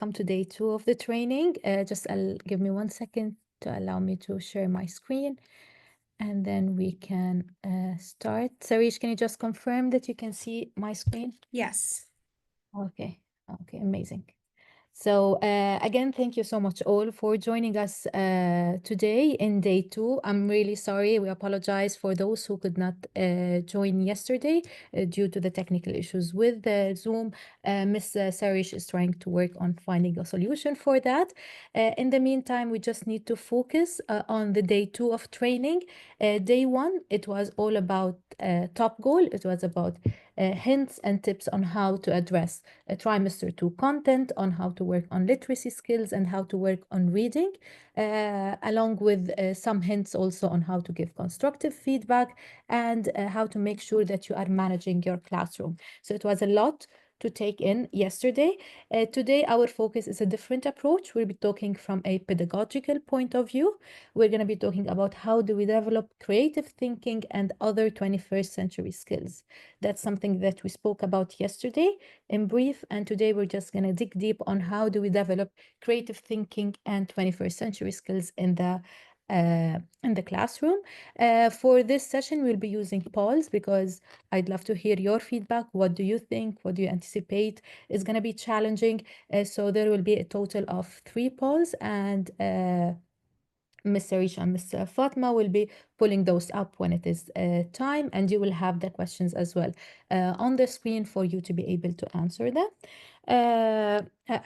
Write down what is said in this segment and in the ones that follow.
Welcome to day 2 of the training. Give me 1 second to allow me to share my screen, and then we can start. Sarish, can you just confirm that you can see my screen? Yes. Okay, amazing. So again, thank you so much all for joining us today in day 2. I'm really sorry. We apologize for those who could not join yesterday due to the technical issues with Zoom. Ms. Sarish is trying to work on finding a solution for that. In the meantime, we just need to focus on the day 2 of training. Day 1, it was all about TopGoal. It was about hints and tips on how to address trimester 2 content, on how to work on literacy skills and how to work on reading, along with some hints also on how to give constructive feedback and how to make sure that you are managing your classroom. So it was a lot to take in yesterday. Today, our focus is a different approach. We'll be talking from a pedagogical point of view. We're going to be talking about how do we develop creative thinking and other 21st century skills. That's something that we spoke about yesterday in brief, and today we're just going to dig deep on how do we develop creative thinking and 21st century skills in the classroom. For this session, we'll be using polls because I'd love to hear your feedback. What do you think? What do you anticipate is going to be challenging? So there will be a total of 3 polls, and Mr. Risha and Mr. Fatma will be pulling those up when it is time, and you will have the questions as well on the screen for you to be able to answer them.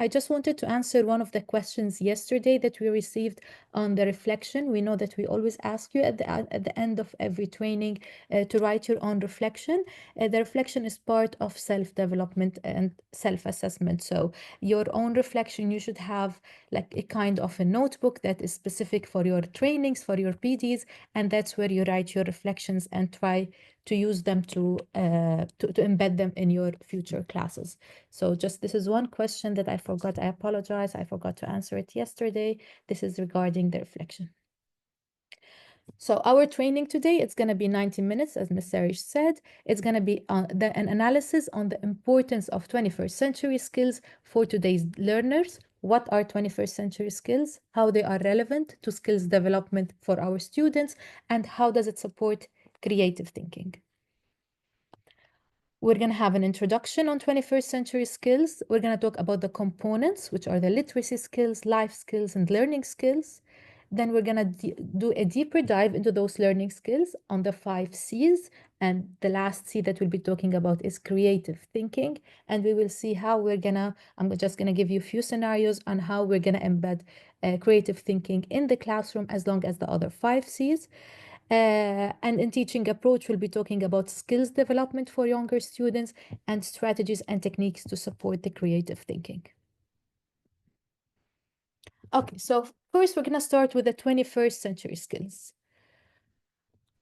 I just wanted to answer one of the questions yesterday that we received on the reflection. We know that we always ask you at the end of every training to write your own reflection. The reflection is part of self-development and self-assessment. So your own reflection, you should have like a kind of a notebook that is specific for your trainings, for your PDs, and that's where you write your reflections and try to use them to embed them in your future classes. So just this is one question that I forgot. I apologize. I forgot to answer it yesterday. This is regarding the reflection. So our training today, it's going to be 90 minutes, as Ms. Sarish said. It's going to be an analysis on the importance of 21st century skills for today's learners. What are 21st century skills? How they are relevant to skills development for our students, and how does it support creative thinking? We're going to have an introduction on 21st century skills. We're going to talk about the components, which are the literacy skills, life skills, and learning skills. Then we're going to do a deeper dive into those learning skills on the 5 C's. And the last C that we'll be talking about is creative thinking. And we will see how I'm just going to give you a few scenarios on how we're going to embed creative thinking in the classroom as long as the other 5 C's. And in teaching approach, we'll be talking about skills development for younger students and strategies and techniques to support the creative thinking. Okay, so first we're going to start with the 21st century skills.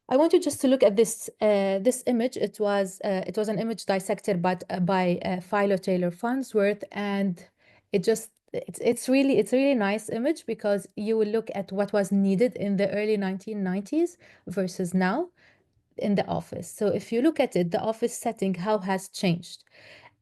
I want you just to look at this this image. It was an image dissected by Philo Taylor Farnsworth, and it's really nice image because you will look at what was needed in the early 1990s versus now in the office. So if you look at it, the office setting, how has changed?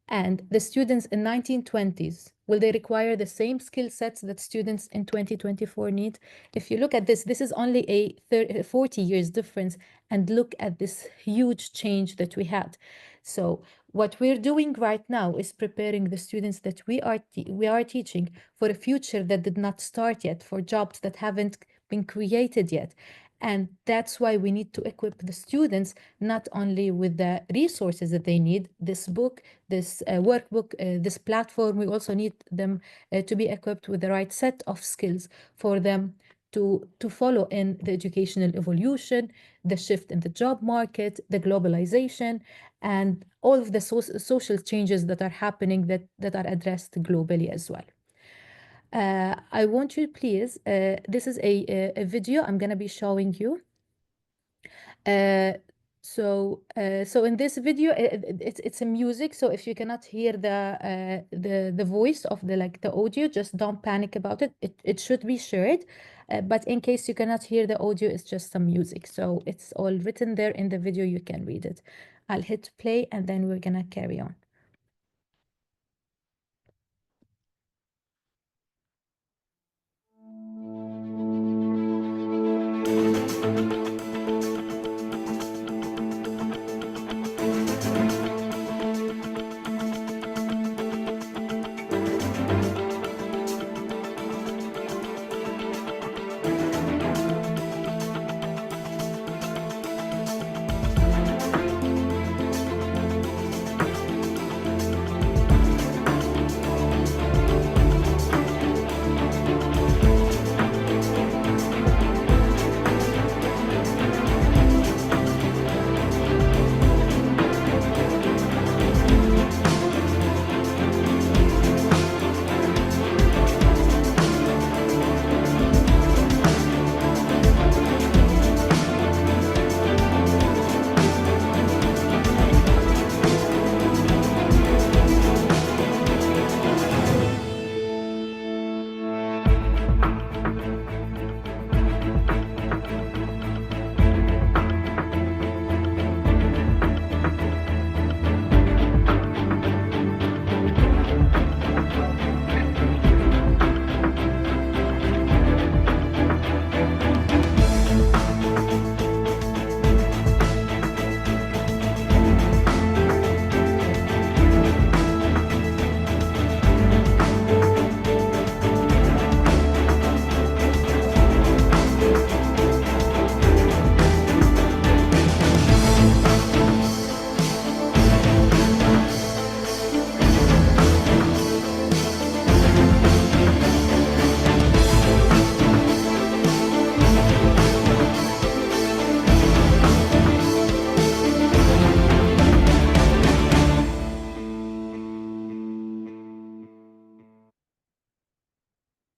And the students in 1920s, will they require the same skill sets that students in 2024 need? If you look at this, this is only a 40 years difference, and look at this huge change that we had. So what we're doing right now is preparing the students that we are teaching for a future that did not start yet, for jobs that haven't been created yet. And that's why we need to equip the students not only with the resources that they need, this book, this workbook, this platform, we also need them to be equipped with the right set of skills for them to follow in the educational evolution, the shift in the job market, the globalization, and all of the social changes that are happening that are addressed globally as well. I want you, please, this is a video I'm going to be showing you. So in this video, it's a music. So if you cannot hear the voice of the audio, just don't panic about it. It should be shared, but in case you cannot hear the audio, it's just some music. So it's all written there in the video. You can read it. I'll hit play, and then we're gonna carry on.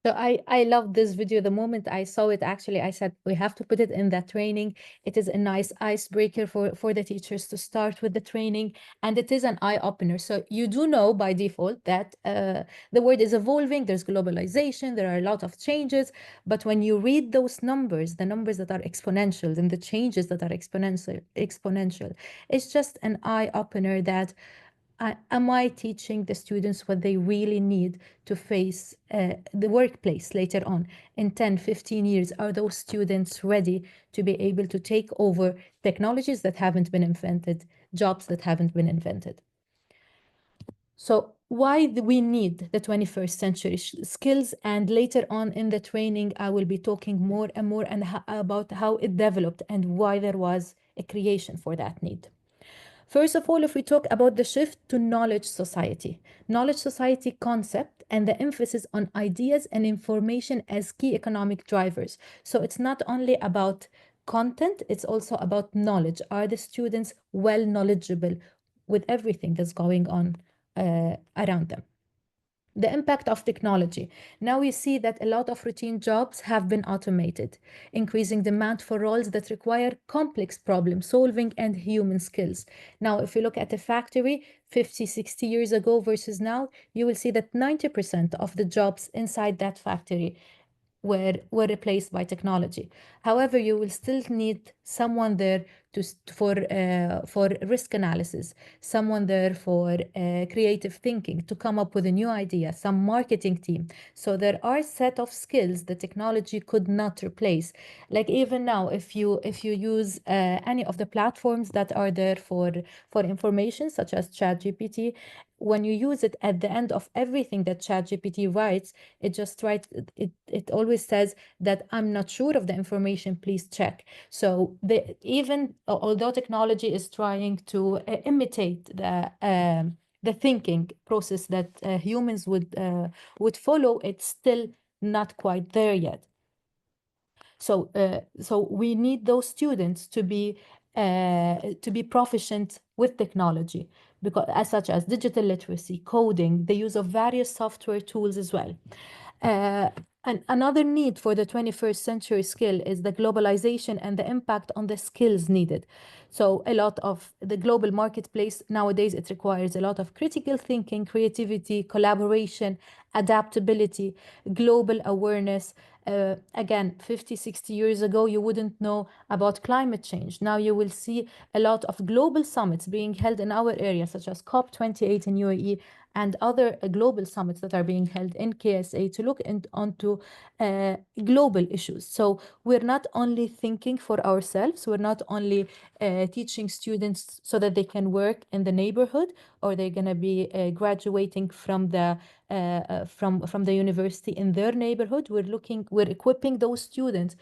So I love this video. The moment I saw it, actually, I said we have to put it in that training. It is a nice icebreaker for the teachers to start with the training, and it is an eye opener. So you do know by default that the world is evolving. There's globalization. There are a lot of changes. But when you read those numbers, the numbers that are exponential and the changes that are exponential, it's just an eye opener that am I teaching the students what they really need to face the workplace later on in 10, 15 years? Are those students ready to be able to take over technologies that haven't been invented, jobs that haven't been invented? So why do we need the 21st century skills? And later on in the training, I will be talking more and more about how it developed and why there was a creation for that need. First of all, if we talk about the shift to knowledge society concept and the emphasis on ideas and information as key economic drivers. So it's not only about content, it's also about knowledge. Are the students well knowledgeable with everything that's going on around them? The impact of technology. Now we see that a lot of routine jobs have been automated, increasing demand for roles that require complex problem solving and human skills. Now, if you look at a factory 50, 60 years ago versus now, you will see that 90% of the jobs inside that factory were replaced by technology. However, you will still need someone there for risk analysis, someone there for creative thinking to come up with a new idea, some marketing team. So there are a set of skills that technology could not replace. Like even now, if you use any of the platforms that are there for information, such as ChatGPT, when you use it at the end of everything that ChatGPT writes, it always says that I'm not sure of the information, please check. So even although technology is trying to imitate the thinking process that humans would follow, it's still not quite there yet. So we need those students to be proficient with technology, because such as digital literacy, coding, the use of various software tools as well. Uh, and another need for the 21st century skill is the globalization and the impact on the skills needed. So a lot of the global marketplace nowadays, it requires a lot of critical thinking, creativity, collaboration, adaptability, global awareness. Again, 50, 60 years ago, you wouldn't know about climate change. Now you will see a lot of global summits being held in our area, such as COP28 in UAE and other global summits that are being held in KSA to look onto global issues. So we're not only thinking for ourselves, we're not only teaching students so that they can work in the neighborhood, or they're going to be graduating from the university in their neighborhood. We're equipping those students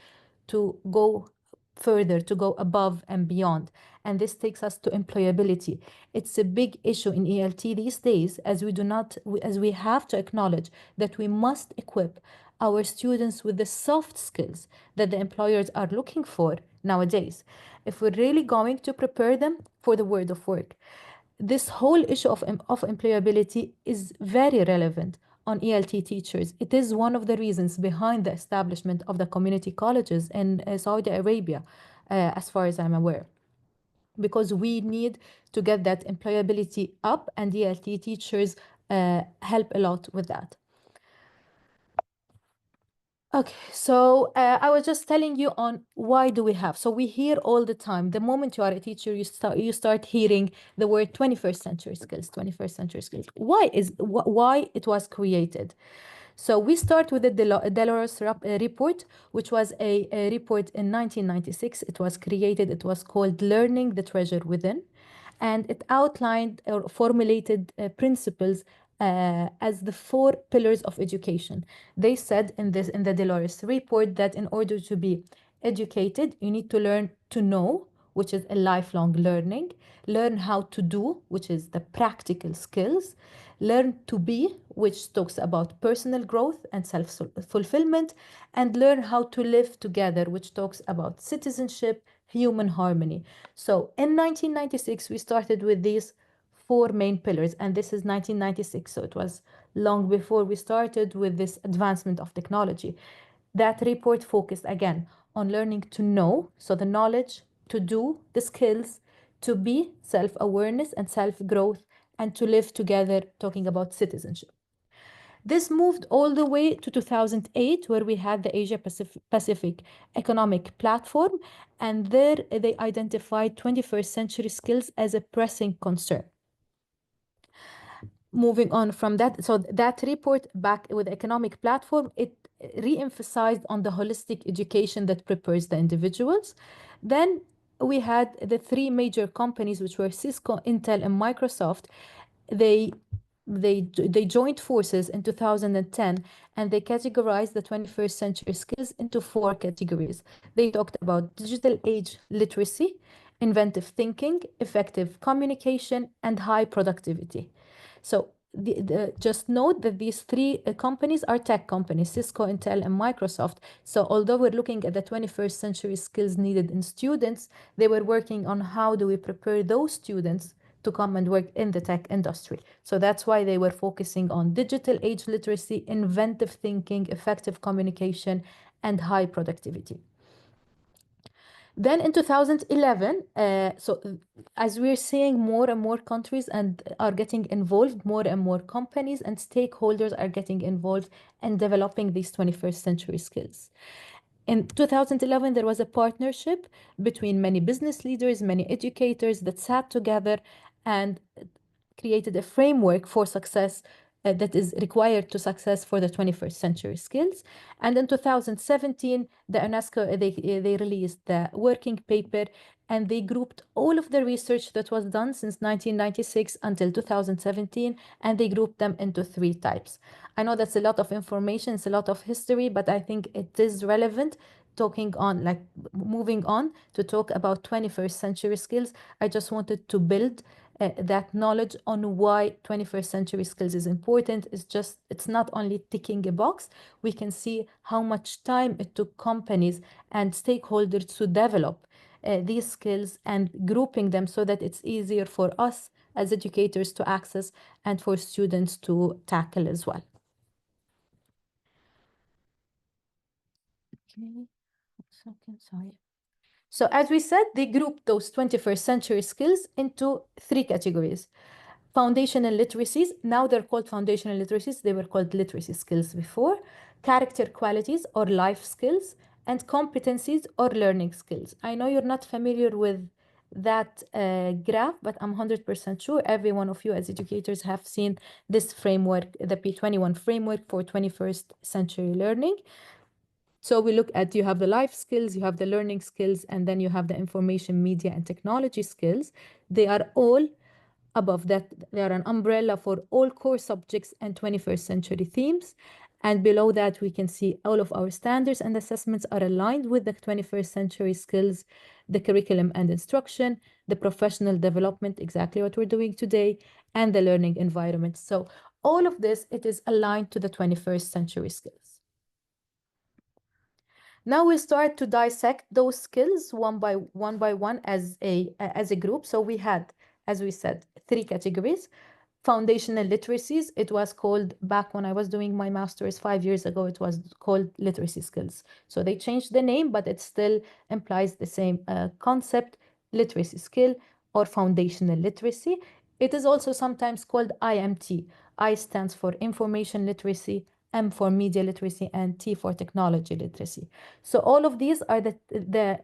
to go further, to go above and beyond. And this takes us to employability. It's a big issue in ELT these days, as we have to acknowledge that we must equip our students with the soft skills that the employers are looking for nowadays, if we're really going to prepare them for the world of work. This whole issue of employability is very relevant on ELT teachers. It is one of the reasons behind the establishment of the community colleges in Saudi Arabia, as far as I'm aware, because we need to get that employability up, and ELT teachers help a lot with that. Okay, so I was just telling you on why do we have. So we hear all the time. The moment you are a teacher, you start hearing the word 21st century skills, 21st century skills. Why it was created? So we start with the Delors report, which was a report in 1996. It was created. It was called "Learning the Treasure Within," and it outlined or formulated principles as the 4 pillars of education. They said in the Delors report that in order to be educated, you need to learn to know, which is a lifelong learning, learn how to do, which is the practical skills, learn to be, which talks about personal growth and self-fulfillment, and learn how to live together, which talks about citizenship, human harmony. So in 1996, we started with these 4 main pillars, and this is 1996, so it was long before we started with this advancement of technology. That report focused again on learning to know, so the knowledge, to do, the skills, to be, self-awareness and self-growth, and to live together, talking about citizenship. This moved all the way to 2008, where we had the Asia Pacific Economic Platform, and there they identified 21st century skills as a pressing concern. Moving on from that, so that report back with the economic platform, it re-emphasized on the holistic education that prepares the individuals. Then we had the three major companies, which were Cisco, Intel, and Microsoft. They they joined forces in 2010, and they categorized the 21st century skills into four categories. They talked about digital age literacy, inventive thinking, effective communication, and high productivity. So just note that these three companies are tech companies, Cisco, Intel, and Microsoft. So although we're looking at the 21st century skills needed in students, they were working on how do we prepare those students to come and work in the tech industry. So that's why they were focusing on digital age literacy, inventive thinking, effective communication, and high productivity. Then in 2011, as we're seeing more and more countries and are getting involved, more and more companies and stakeholders are getting involved in developing these 21st century skills. In 2011, there was a partnership between many business leaders, many educators that sat together and created a framework for success that is required to success for the 21st century skills. And in 2017, the UNESCO, they released the working paper, and they grouped all of the research that was done since 1996 until 2017, and they grouped them into three types. I know that's a lot of information, it's a lot of history, but I think it is relevant talking on, like moving on to talk about 21st century skills. I just wanted to build that knowledge on why 21st century skills is important. It's not only ticking a box. We can see how much time it took companies and stakeholders to develop these skills and grouping them so that it's easier for us as educators to access and for students to tackle as well. Okay, second, sorry. So as we said, they grouped those 21st century skills into three categories. Foundational literacies, now they're called foundational literacies, they were called literacy skills before. Character qualities or life skills, and competencies or learning skills. I know you're not familiar with that graph, but I'm 100% sure every one of you as educators have seen this framework, the P21 framework for 21st century learning. So we look at, you have the life skills, you have the learning skills, and then you have the information, media, and technology skills. They are all above that. They are an umbrella for all core subjects and 21st century themes. And below that, we can see all of our standards and assessments are aligned with the 21st century skills, the curriculum and instruction, the professional development, exactly what we're doing today, and the learning environment. So all of this, it is aligned to the 21st century skills. Now we start to dissect those skills one by one as a group. So we had, as we said, three categories. Foundational literacies, it was called, back when I was doing my master's 5 years ago, it was called literacy skills. So they changed the name, but it still implies the same concept, literacy skill or foundational literacy. It is also sometimes called IMT. I stands for information literacy, M for media literacy, and T for technology literacy. So all of these are the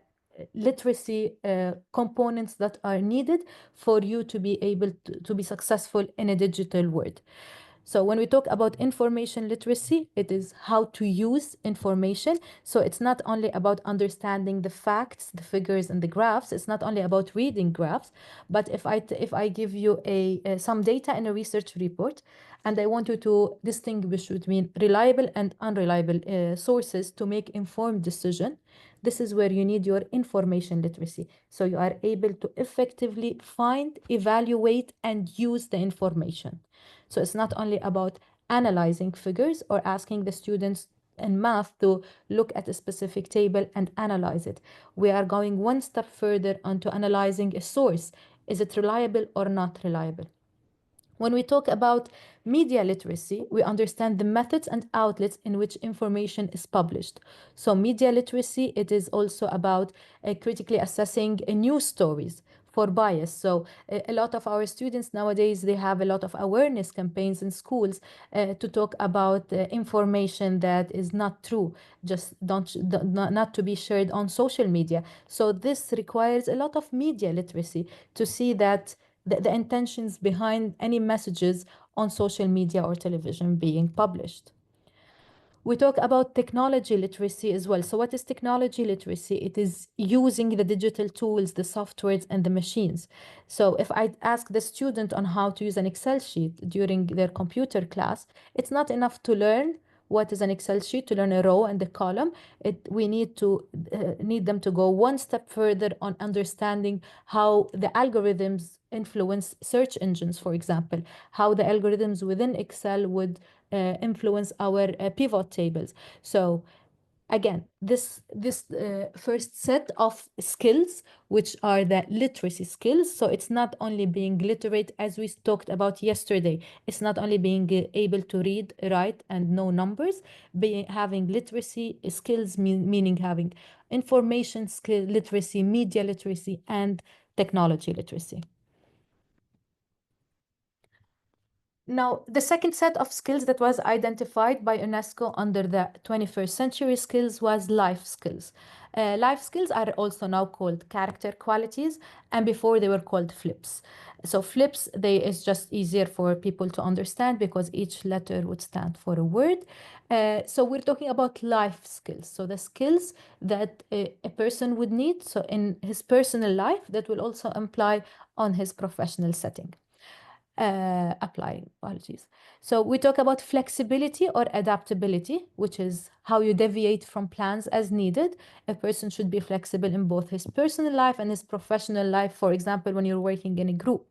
literacy components that are needed for you to be able to be successful in a digital world. So when we talk about information literacy, it is how to use information. So it's not only about understanding the facts, the figures, and the graphs. It's not only about reading graphs, but if I give you some data in a research report, and I want you to distinguish between reliable and unreliable sources to make informed decision, this is where you need your information literacy. So you are able to effectively find, evaluate, and use the information. So it's not only about analyzing figures or asking the students in math to look at a specific table and analyze it. We are going one step further onto analyzing a source. Is it reliable or not reliable? When we talk about media literacy, we understand the methods and outlets in which information is published. So media literacy, it is also about critically assessing news stories for bias. So a lot of our students nowadays, they have a lot of awareness campaigns in schools to talk about information that is not true, just not to be shared on social media. So this requires a lot of media literacy to see that the intentions behind any messages on social media or television being published. We talk about technology literacy as well. So, what is technology literacy? It is using the digital tools, the softwares, and the machines. So, if I ask the student on how to use an Excel sheet during their computer class, it's not enough to learn what is an Excel sheet, to learn a row and a column. We need them to go one step further on understanding how the algorithms influence search engines, for example, how the algorithms within Excel would influence our pivot tables. So again, this first set of skills, which are the literacy skills. So it's not only being literate, as we talked about yesterday. It's not only being able to read, write, and know numbers. Having literacy skills, meaning having information skill literacy, media literacy, and technology literacy. Now, the second set of skills that was identified by UNESCO under the 21st century skills was life skills. Life skills are also now called character qualities, and before they were called flips. So flips, they is just easier for people to understand because each letter would stand for a word. So we're talking about life skills. So the skills that a person would need, so in his personal life, that will also apply on his professional setting. Applying, apologies. So we talk about flexibility or adaptability, which is how you deviate from plans as needed. A person should be flexible in both his personal life and his professional life, for example, when you're working in a group.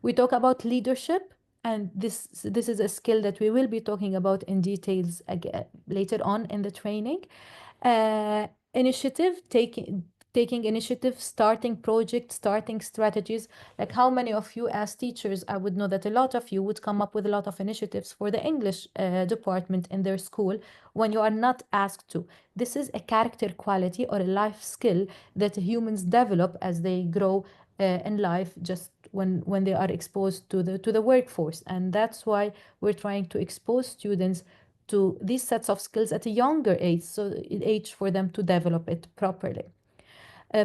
We talk about leadership, and this is a skill that we will be talking about in details again, later on in the training. Initiative, taking initiative, starting projects, starting strategies. Like how many of you as teachers, I would know that a lot of you would come up with a lot of initiatives for the English department in their school when you are not asked to. This is a character quality or a life skill that humans develop as they grow in life, just when they are exposed to the workforce. And that's why we're trying to expose students to these sets of skills at a younger age, so age for them to develop it properly.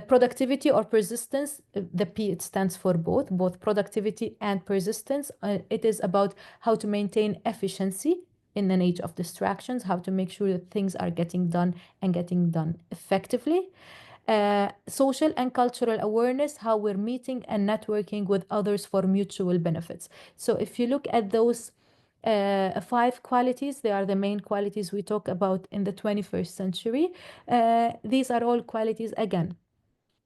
Productivity or persistence, the P, it stands for both productivity and persistence. It is about how to maintain efficiency in an age of distractions, how to make sure that things are getting done and getting done effectively. Social and cultural awareness, how we're meeting and networking with others for mutual benefits. So if you look at those 5 qualities, they are the main qualities we talk about in the 21st century. These are all qualities, again,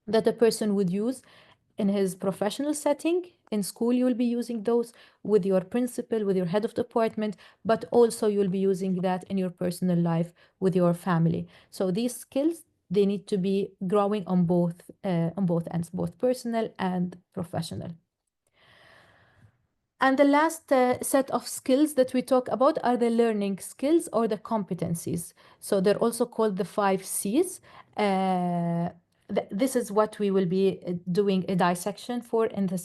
that a person would use in his professional setting. In school, you will be using those with your principal, with your head of department, but also you'll be using that in your personal life with your family. So these skills, they need to be growing on both ends, both personal and professional. And the last set of skills that we talk about are the learning skills or the competencies. So they're also called the 5 Cs. This is what we will be doing a dissection for in the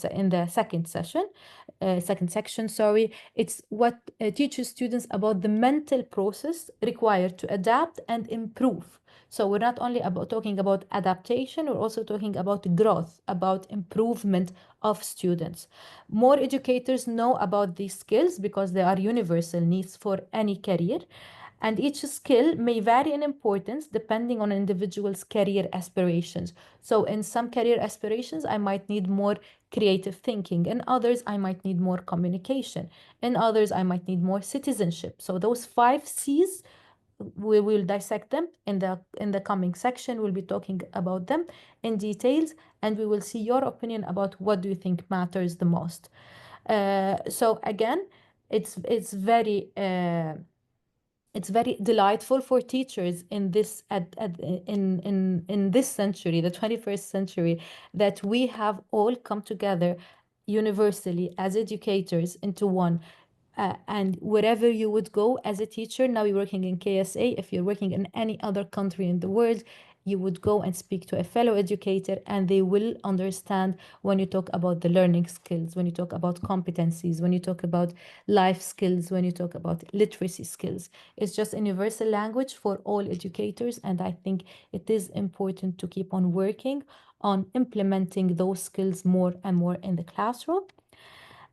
second section. Sorry, it's what teaches students about the mental process required to adapt and improve. So we're not only talking about adaptation, we're also talking about growth, about improvement of students. More educators know about these skills because they are universal needs for any career. And each skill may vary in importance depending on an individual's career aspirations. So in some career aspirations, I might need more creative thinking. In others, I might need more communication. In others, I might need more citizenship. So those 5 Cs, we will dissect them in the coming section. We'll be talking about them in details, and we will see your opinion about what do you think matters the most. So again, it's very delightful for teachers in this in this century, the 21st century, that we have all come together universally as educators into one, and wherever you would go as a teacher, now you're working in KSA, if you're working in any other country in the world, you would go and speak to a fellow educator and they will understand when you talk about the learning skills, when you talk about competencies, when you talk about life skills, when you talk about literacy skills. It's just a universal language for all educators, and I think it is important to keep on working on implementing those skills more and more in the classroom.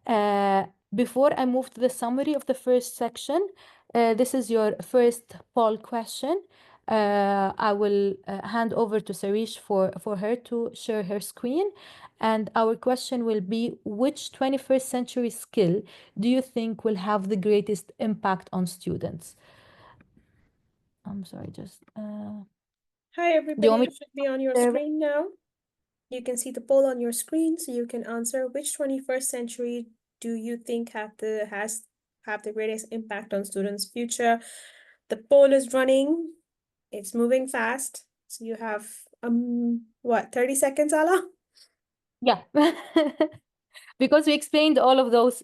Uh, Before I move to the summary of the first section, this is your first poll question. I will hand over to Sarish for her to share her screen. And our question will be, which 21st century skill do you think will have the greatest impact on students? I'm sorry, just, Hi, do you everybody. want me It should be on your to share? screen now. You can see the poll on your screen, so you can answer which 21st century do you think have the greatest impact on students' future. The poll is running. It's moving fast. So you have what, 30 seconds, Ala? Yeah. Because we explained all of those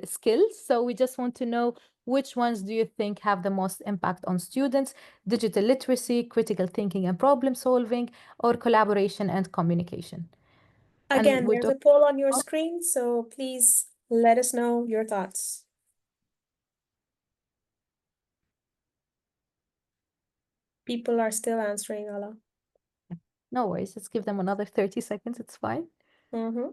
skills, so we just want to know which ones do you think have the most impact on students: digital literacy, critical thinking and problem solving, or collaboration and communication. And Again, we're there's a talking poll on your about, screen, so please let us know your thoughts. People are still answering, Ala. no worries, let's give them another 30 seconds, it's fine. Mm-hmm.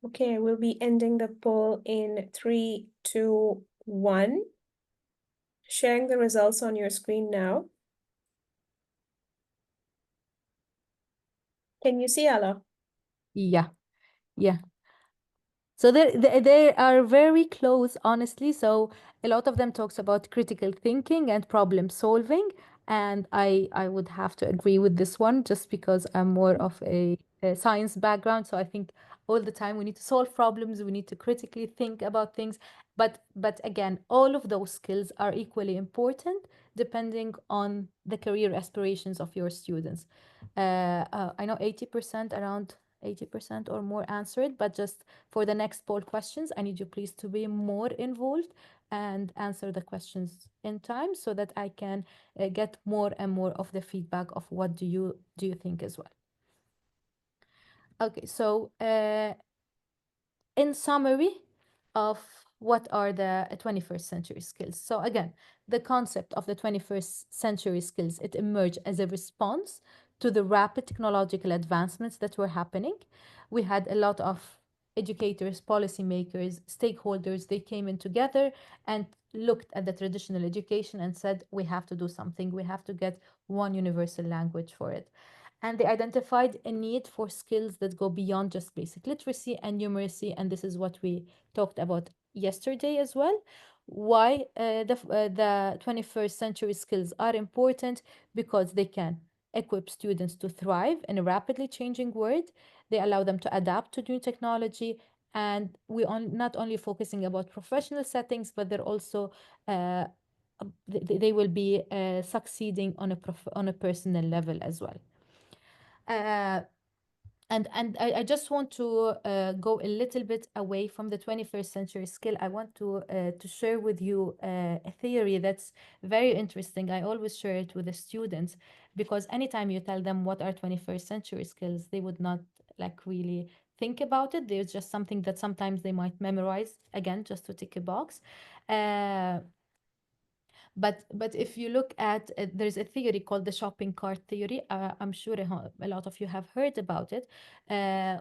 Okay, we'll be ending the poll in 3, 2, 1. Sharing the results on your screen now. Can you see, Ala? Yeah, yeah. So they are very close, honestly. So a lot of them talks about critical thinking and problem solving, and I would have to agree with this one just because I'm more of a science background. So I think all the time we need to solve problems, we need to critically think about things. But again, all of those skills are equally important depending on the career aspirations of your students. I know 80%, around 80% or more answered, but just for the next poll questions, I need you please to be more involved and answer the questions in time so that I can get more and more of the feedback of what do you think as well. Okay, so in summary of what are the 21st century skills. So again, the concept of the 21st century skills, it emerged as a response to the rapid technological advancements that were happening. We had a lot of educators, policymakers, stakeholders, they came in together and looked at the traditional education and said, we have to do something. We have to get one universal language for it. And they identified a need for skills that go beyond just basic literacy and numeracy. And this is what we talked about yesterday as well. Why the 21st century skills are important? Because they can equip students to thrive in a rapidly changing world. They allow them to adapt to new technology. And we are not only focusing about professional settings, but they're also they will be succeeding on on a personal level as well. Uh, and I just want to go a little bit away from the 21st century skill. I want to share with you a theory that's very interesting. I always share it with the students because anytime you tell them what are 21st century skills, they would not like really think about it. There's just something that sometimes they might memorize again just to tick a box. Uh, but if you look at there's a theory called the shopping cart theory. I'm sure a lot of you have heard about it,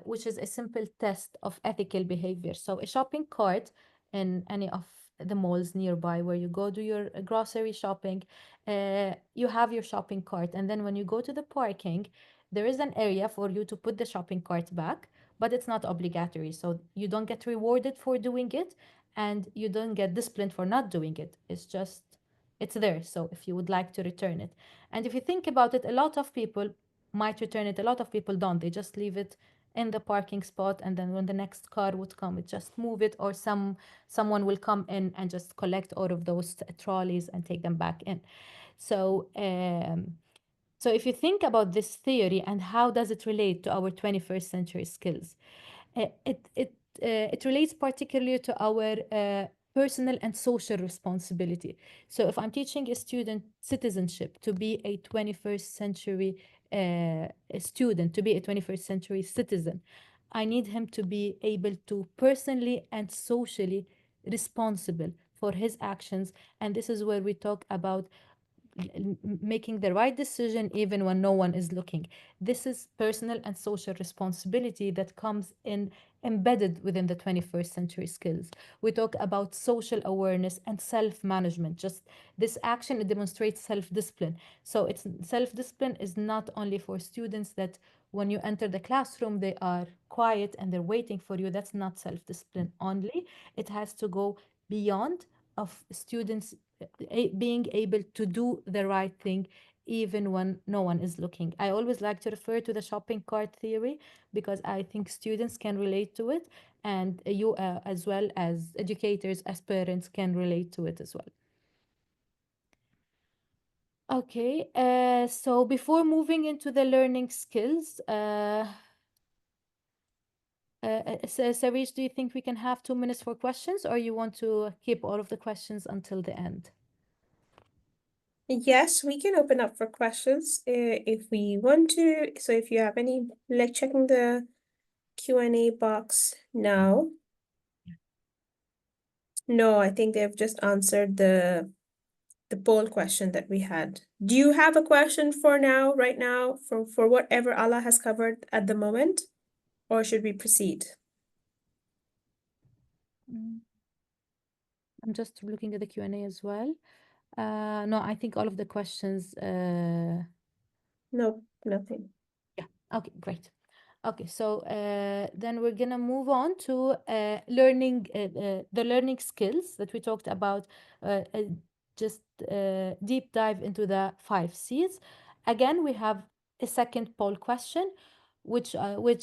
which is a simple test of ethical behavior. So a shopping cart in any of the malls nearby where you go do your grocery shopping, you have your shopping cart, and then when you go to the parking, there is an area for you to put the shopping cart back, but it's not obligatory. So you don't get rewarded for doing it, and you don't get disciplined for not doing it. It's there. So if you would like to return it. And if you think about it, a lot of people might return it, a lot of people don't. They just leave it in the parking spot, and then when the next car would come, it just move it, or someone will come in and just collect all of those trolleys and take them back in. So so if you think about this theory and how does it relate to our 21st century skills, uh, it it it relates particularly to our personal and social responsibility. So if I'm teaching a student citizenship to be a 21st century a student, to be a 21st century citizen, I need him to be able to personally and socially responsible for his actions. And this is where we talk about making the right decision even when no one is looking. This is personal and social responsibility that comes in embedded within the 21st century skills. We talk about social awareness and self-management. Just this action, it demonstrates self-discipline. So it's self-discipline is not only for students that when you enter the classroom, they are quiet and they're waiting for you. That's not self-discipline only. It has to go beyond of students being able to do the right thing even when no one is looking. I always like to refer to the shopping cart theory because I think students can relate to it, and you, as well as educators, as parents, can relate to it as well. Okay, so before moving into the learning skills, Sarish, do you think we can have 2 minutes for questions, or you want to keep all of the questions until the end? Yes, we can open up for questions if we want to. So if you have any, like checking the Q&A box now. No, I think they've just answered the poll question that we had. Do you have a question for now, right now, for whatever Allah has covered at the moment, or should we proceed? Mm, I'm just looking at the Q&A as well. No, I think all of the questions. No, nothing. Yeah. Okay, great. Okay, so then we're gonna move on to learning the learning skills that we talked about. Just deep dive into the 5 C's. Again, we have a second poll question, which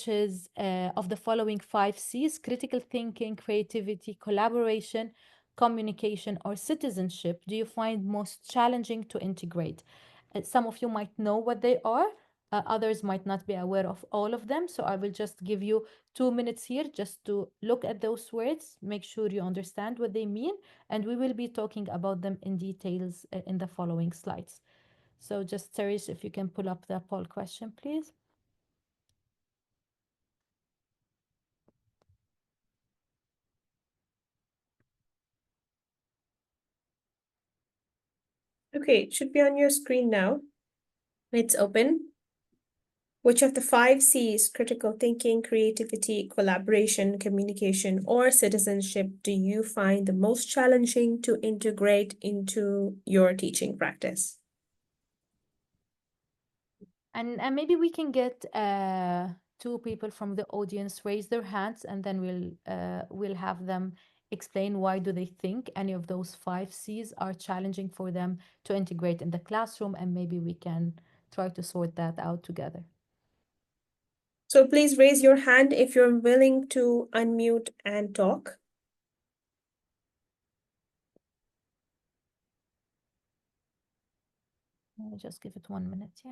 is of the following 5 C's: critical thinking, creativity, collaboration, communication, or citizenship. Do you find most challenging to integrate? Some of you might know what they are, others might not be aware of all of them. So I will just give you 2 minutes here just to look at those words, make sure you understand what they mean, and we will be talking about them in details in the following slides. So just, Serish, if you can pull up the poll question, please. Okay, it should be on your screen now. It's open. Which of the 5 C's, critical thinking, creativity, collaboration, communication, or citizenship, do you find the most challenging to integrate into your teaching practice? And maybe we can get two people from the audience raise their hands, and then we'll have them explain why do they think any of those 5 C's are challenging for them to integrate in the classroom, and maybe we can try to sort that out together. So please raise your hand if you're willing to unmute and talk. I'll just give it 1 minute, yeah.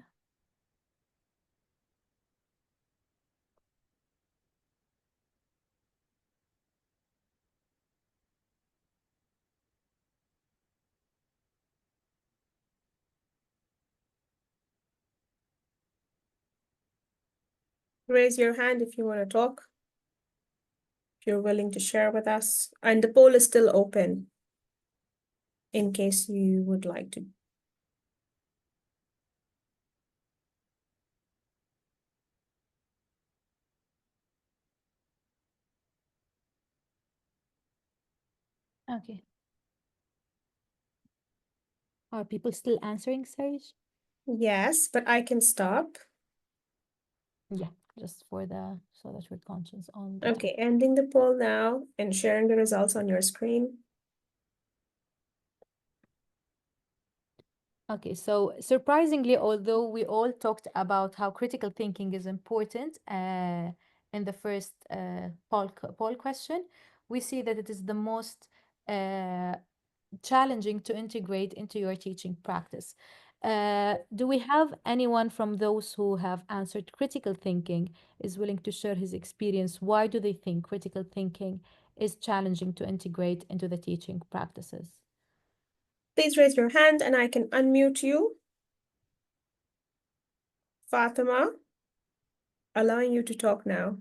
Raise your hand if you want to talk, if you're willing to share with us. And the poll is still open in case you would like to. Okay. Are people still answering, Sarish? Yes, but I can stop. Yeah, just for the so that we're conscious on the time. Okay, ending the poll now and sharing the results on your screen. Okay, so surprisingly, although we all talked about how critical thinking is important, in the first poll question, we see that it is the most uh, challenging to integrate into your teaching practice. Do we have anyone from those who have answered critical thinking is willing to share his experience? Why do they think critical thinking is challenging to integrate into the teaching practices? Please raise your hand and I can unmute you. Fatima, allowing you to talk now.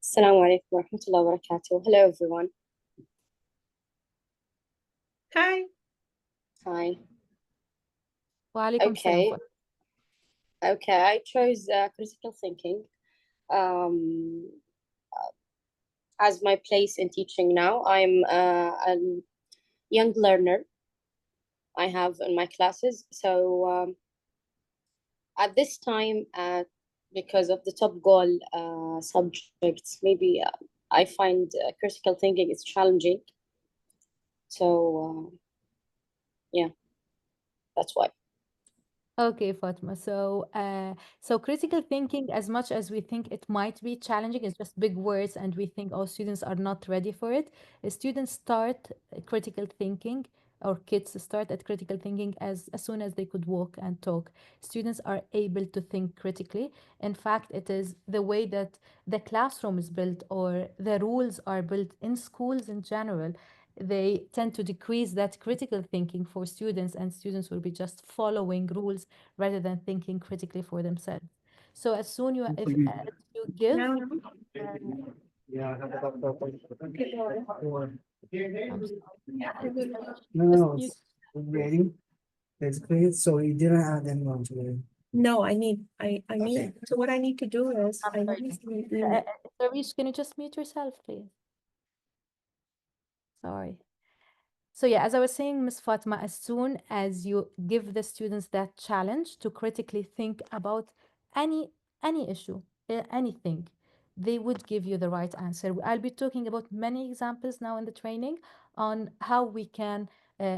Assalamu alaikum wa rahmatullahi wa barakatuh. Hello, everyone. Hi. Hi. Wa alaikum salam. Okay. Okay, I chose critical thinking as my place in teaching now. I'm a young learner I have in my classes. So at this time, because of the TopGoal subjects, maybe I find critical thinking is challenging. So yeah, that's why. Okay, Fatma. So critical thinking, as much as we think it might be challenging, it's just big words, and we think all students are not ready for it. Students start critical thinking, or kids start at critical thinking as soon as they could walk and talk. Students are able to think critically. In fact, it is the way that the classroom is built, or the rules are built in schools in general. They tend to decrease that critical thinking for students, and students will be just following rules rather than thinking critically for themselves. So as soon you if as you give No. uh, I'm No, just mute. it's waiting. It's great. So you didn't add anyone to it. No, I need. So what I need to do is I'm I sorry. need to. Ravish, can you just mute yourself, please? Sorry. So yeah, as I was saying, Miss Fatima, as soon as you give the students that challenge to critically think about any any issue, anything, they would give you the right answer. I'll be talking about many examples now in the training on how we can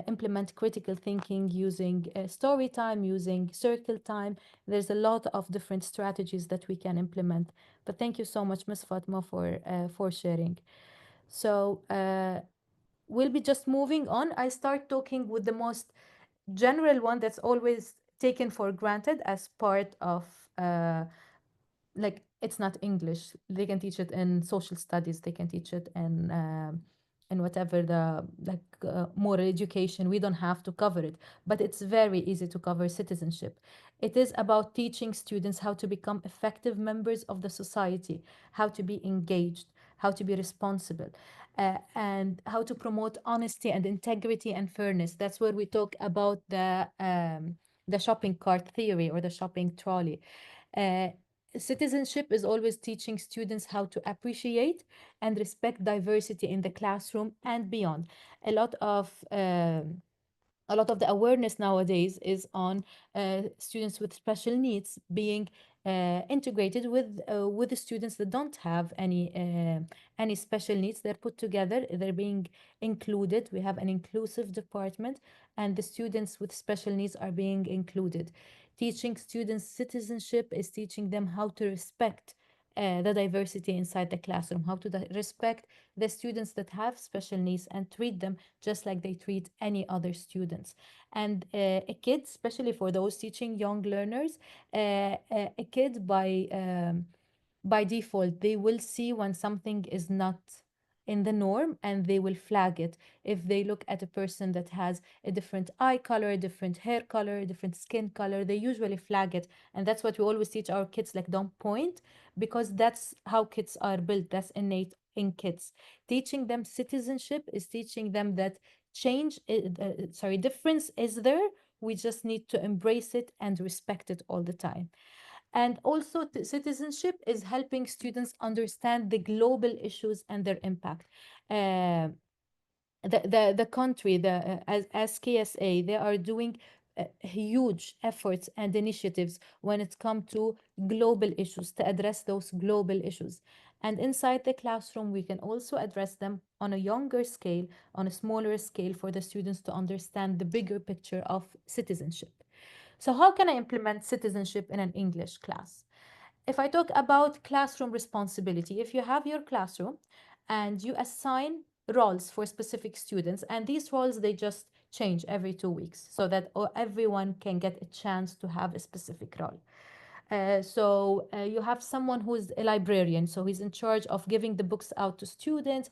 implement critical thinking using story time, using circle time. There's a lot of different strategies that we can implement. But thank you so much, Miss Fatima, for sharing. So we'll be just moving on. I start talking with the most general one that's always taken for granted as part of like it's not English. They can teach it in social studies. They can teach it in whatever the like moral education. We don't have to cover it, but it's very easy to cover citizenship. It is about teaching students how to become effective members of the society, how to be engaged, how to be responsible, and how to promote honesty and integrity and fairness. That's where we talk about the shopping cart theory or the shopping trolley. Uh, Citizenship is always teaching students how to appreciate and respect diversity in the classroom and beyond. A lot of a lot of the awareness nowadays is on students with special needs being integrated with the students that don't have any special needs. They're put together, they're being included. We have an inclusive department, and the students with special needs are being included. Teaching students citizenship is teaching them how to respect the diversity inside the classroom, how to respect the students that have special needs and treat them just like they treat any other students. And a kid, especially for those teaching young learners, a kid by default, they will see when something is not in the norm and they will flag it. If they look at a person that has a different eye color, a different hair color, a different skin color, they usually flag it. And that's what we always teach our kids, like don't point, because that's how kids are built. That's innate in kids. Teaching them citizenship is teaching them that difference is there. We just need to embrace it and respect it all the time. And also, citizenship is helping students understand the global issues and their impact. Uh, the country, as KSA, they are doing huge efforts and initiatives when it comes to global issues, to address those global issues. And inside the classroom, we can also address them on a younger scale, on a smaller scale, for the students to understand the bigger picture of citizenship. So how can I implement citizenship in an English class? If I talk about classroom responsibility, if you have your classroom and you assign roles for specific students, and these roles they just change every 2 weeks so that everyone can get a chance to have a specific role. You have someone who's a librarian, so he's in charge of giving the books out to students,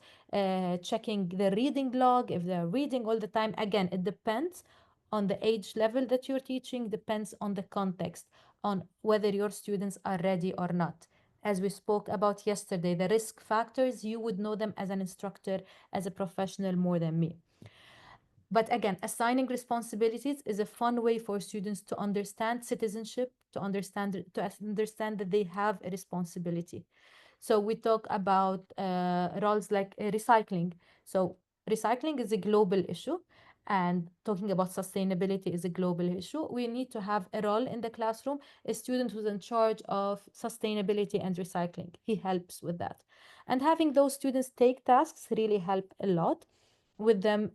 checking the reading log if they're reading all the time. Again, it depends on the age level that you're teaching, depends on the context, on whether your students are ready or not. As we spoke about yesterday, the risk factors, you would know them as an instructor, as a professional more than me. But again, assigning responsibilities is a fun way for students to understand citizenship, to understand that they have a responsibility. So we talk about roles like recycling. So recycling is a global issue, and talking about sustainability is a global issue. We need to have a role in the classroom, a student who's in charge of sustainability and recycling. He helps with that. And having those students take tasks really help a lot with them.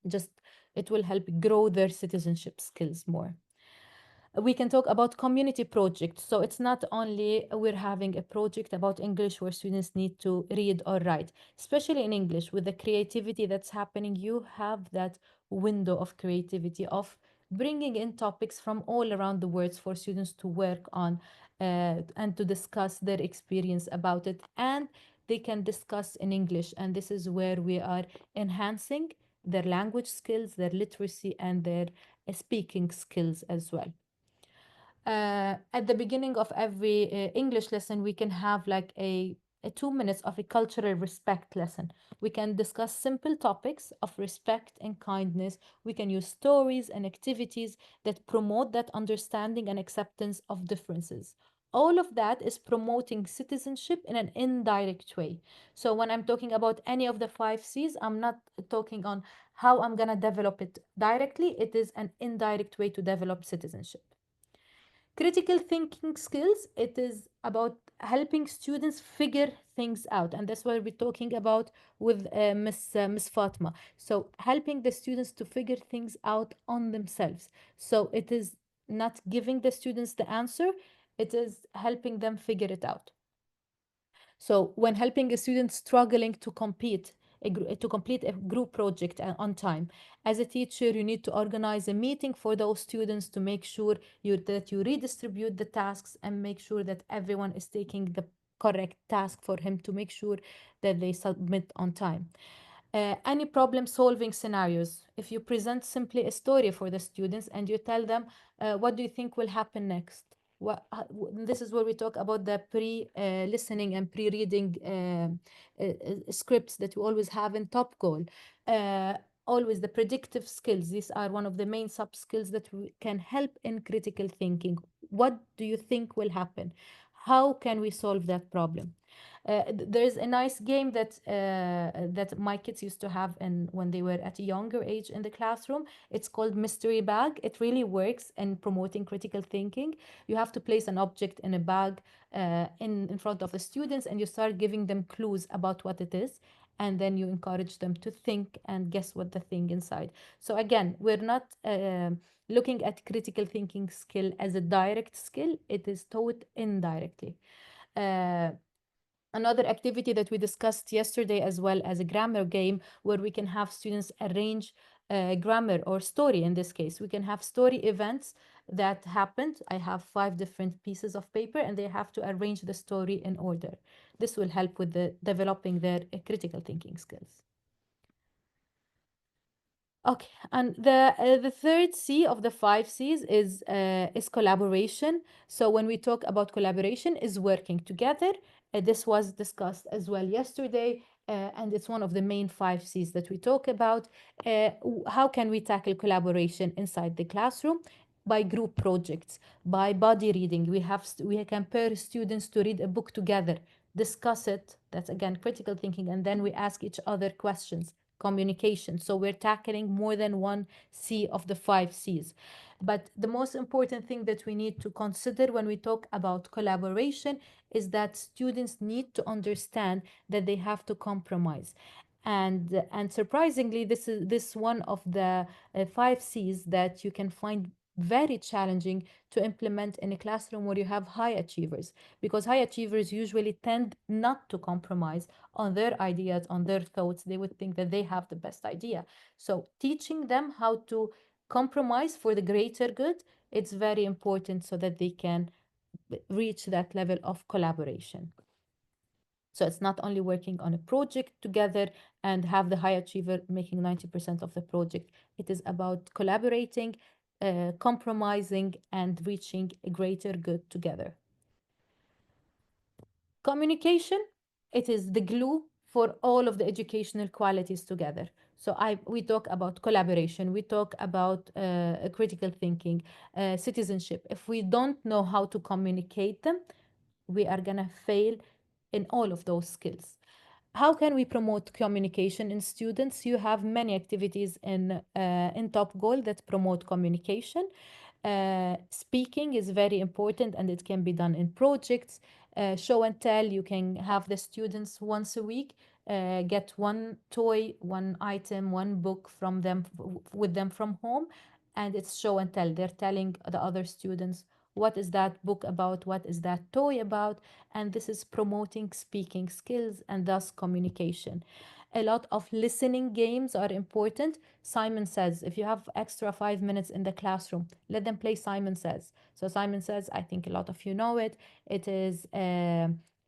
Just it will help grow their citizenship skills more. We can talk about community projects. So it's not only we're having a project about English where students need to read or write, especially in English with the creativity that's happening. You have that window of creativity of bringing in topics from all around the world for students to work on, and to discuss their experience about it. And they can discuss in English. And this is where we are enhancing their language skills, their literacy, and their speaking skills as well. At the beginning of every English lesson, we can have like a 2 minutes of a cultural respect lesson. We can discuss simple topics of respect and kindness. We can use stories and activities that promote that understanding and acceptance of differences. All of that is promoting citizenship in an indirect way. So when I'm talking about any of the 5 C's, I'm not talking on how I'm going to develop it directly. It is an indirect way to develop citizenship. Critical thinking skills, it is about helping students figure things out, and that's what we're talking about with Miss Fatma. So helping the students to figure things out on themselves. So it is not giving the students the answer, it is helping them figure it out. So when helping a student struggling to to complete a group project on time, as a teacher, you need to organize a meeting for those students to make sure that you redistribute the tasks and make sure that everyone is taking the correct task for him to make sure that they submit on time. Any problem solving scenarios. If you present simply a story for the students and you tell them, what do you think will happen next? This is where we talk about the listening and pre-reading scripts that we always have in TopGoal. Always the predictive skills. These are one of the main sub skills that can help in critical thinking. What do you think will happen? How can we solve that problem? There's a nice game that my kids used to have when they were at a younger age in the classroom. It's called Mystery Bag. It really works in promoting critical thinking. You have to place an object in a bag in front of the students, and you start giving them clues about what it is. And then you encourage them to think and guess what the thing inside. So again, we're not looking at critical thinking skill as a direct skill. It is taught indirectly. Uh, Another activity that we discussed yesterday, as well as a grammar game, where we can have students arrange grammar or story. In this case, we can have story events that happened. I have 5 different pieces of paper and they have to arrange the story in order. This will help with developing their critical thinking skills. Okay, and the third C of the 5 C's is collaboration. So when we talk about collaboration, is working together. This was discussed as well yesterday, and it's one of the main 5 C's that we talk about. How can we tackle collaboration inside the classroom? By group projects, by body reading. We can pair students to read a book together, discuss it. That's again critical thinking, and then we ask each other questions. Communication. So we're tackling more than one C of the 5 C's. But the most important thing that we need to consider when we talk about collaboration is that students need to understand that they have to compromise. And surprisingly, this is one of the 5 C's that you can find very challenging to implement in a classroom where you have high achievers, because high achievers usually tend not to compromise on their ideas, on their thoughts. They would think that they have the best idea. So teaching them how to compromise for the greater good, it's very important so that they can reach that level of collaboration. So it's not only working on a project together and have the high achiever making 90% of the project. It is about collaborating, compromising, and reaching a greater good together. Communication, it is the glue for all of the educational qualities together. So we talk about collaboration, we talk about critical thinking, citizenship. If we don't know how to communicate them, we are gonna fail in all of those skills. How can we promote communication in students? You have many activities in TopGoal that promote communication. Speaking is very important, and it can be done in projects. Show and tell, you can have the students once a week get one toy, one item, one book from them with them from home, and it's show and tell. They're telling the other students what is that book about, what is that toy about, and this is promoting speaking skills and thus communication. A lot of listening games are important. Simon Says, if you have extra 5 minutes in the classroom, let them play Simon Says. So Simon Says, I think a lot of you know it. It is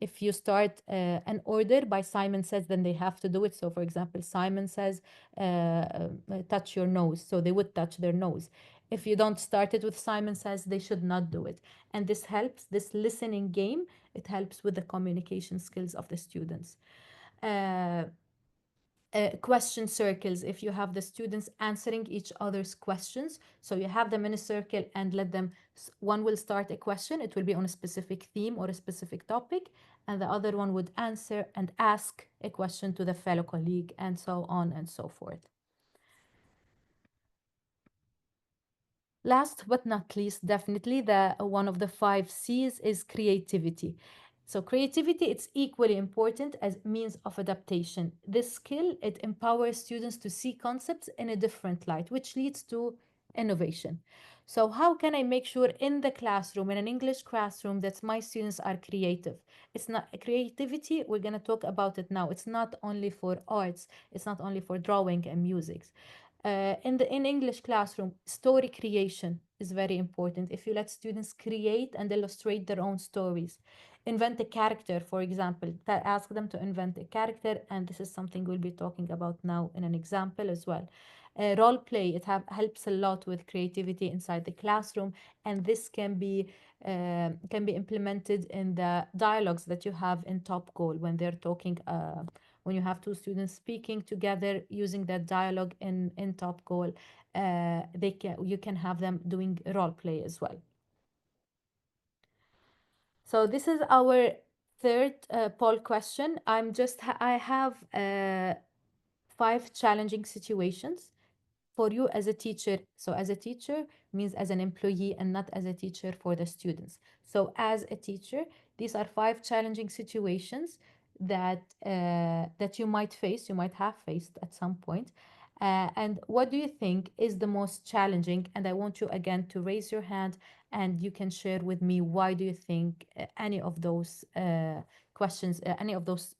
if you start an order by Simon Says, then they have to do it. So for example, Simon says, touch your nose. So they would touch their nose. If you don't start it with Simon Says, they should not do it. And this helps, this listening game, it helps with the communication skills of the students. Question circles, if you have the students answering each other's questions, so you have them in a circle and let them, one will start a question, it will be on a specific theme or a specific topic, and the other one would answer and ask a question to the fellow colleague, and so on and so forth. Last but not least, definitely one of the 5 C's is creativity. So creativity, it's equally important as means of adaptation. This skill, it empowers students to see concepts in a different light, which leads to innovation. So how can I make sure in the classroom, in an English classroom, that my students are creative? It's not creativity, we're going to talk about it now. It's not only for arts, it's not only for drawing and music. In English classroom, story creation is very important. If you let students create and illustrate their own stories, invent a character, for example, ask them to invent a character, and this is something we'll be talking about now in an example as well. Role play, it helps a lot with creativity inside the classroom, and this can be implemented in the dialogues that you have in TopGoal when they're talking. When you have 2 students speaking together using that dialogue in TopGoal, you can have them doing role play as well. So this is our third poll question. I have 5 challenging situations for you as a teacher. So as a teacher means as an employee and not as a teacher for the students. So as a teacher, these are 5 challenging situations that you might face, you might have faced at some point. And what do you think is the most challenging? And I want you again to raise your hand and you can share with me why do you think any of those questions, any of those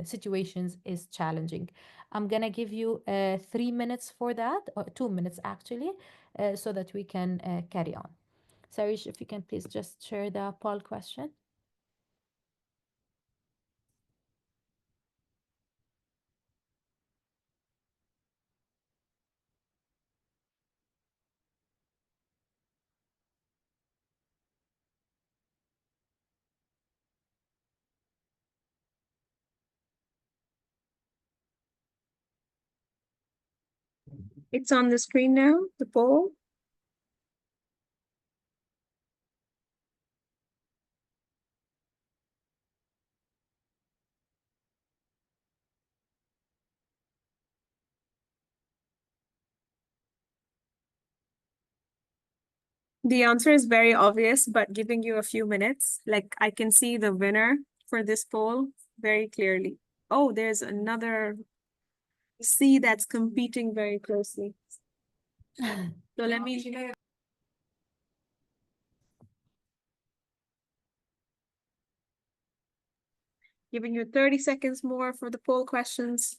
situations is challenging. I'm gonna give you 3 minutes for that, or 2 minutes actually, so that we can carry on. Sarish, if you can please just share the poll question. It's on the screen now, the poll. The answer is very obvious, but giving you a few minutes, like I can see the winner for this poll very clearly. Oh, there's another C that's competing very closely. So let me Giving you 30 seconds more for the poll questions.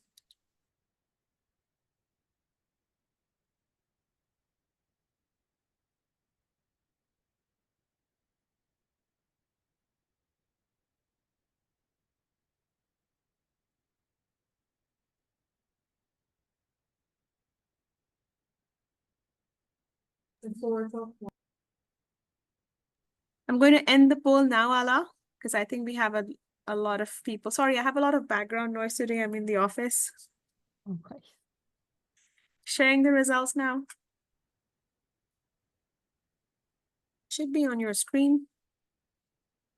I'm going to end the poll now, Ala, because I think we have a lot of people. Sorry, I have a lot of background noise today. I'm in the office. Okay. Sharing the results now. Should be on your screen.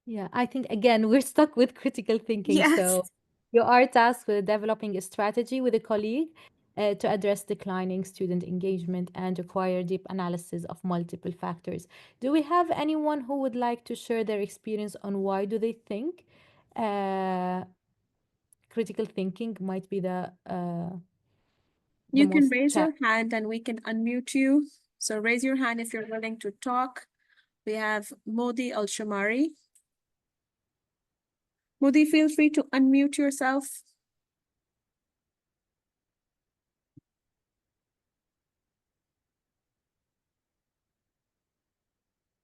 Yeah, I think again, we're stuck with critical thinking. Yes. So you are tasked with developing a strategy with a colleague to address declining student engagement and require deep analysis of multiple factors. Do we have anyone who would like to share their experience on why do they think critical thinking might be the You can most raise challenging? your hand and we can unmute you. So raise your hand if you're willing to talk. We have Modi Al-Shamari. Modi, feel free to unmute yourself.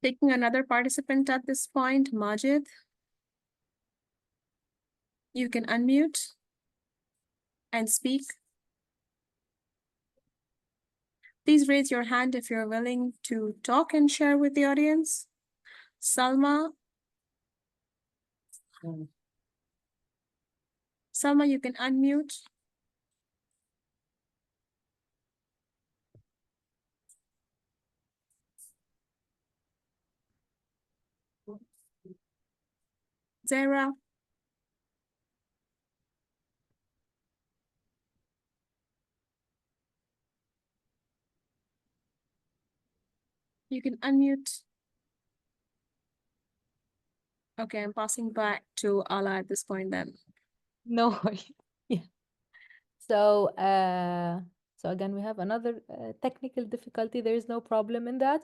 Taking another participant at this point, Majid. You can unmute and speak. Please raise your hand if you're willing to talk and share with the audience. Salma. Salma, you can unmute. Zara. You can unmute. Okay, I'm passing back to Ala at this point then. No worries. Yeah. So, so again, we have another technical difficulty. There is no problem in that.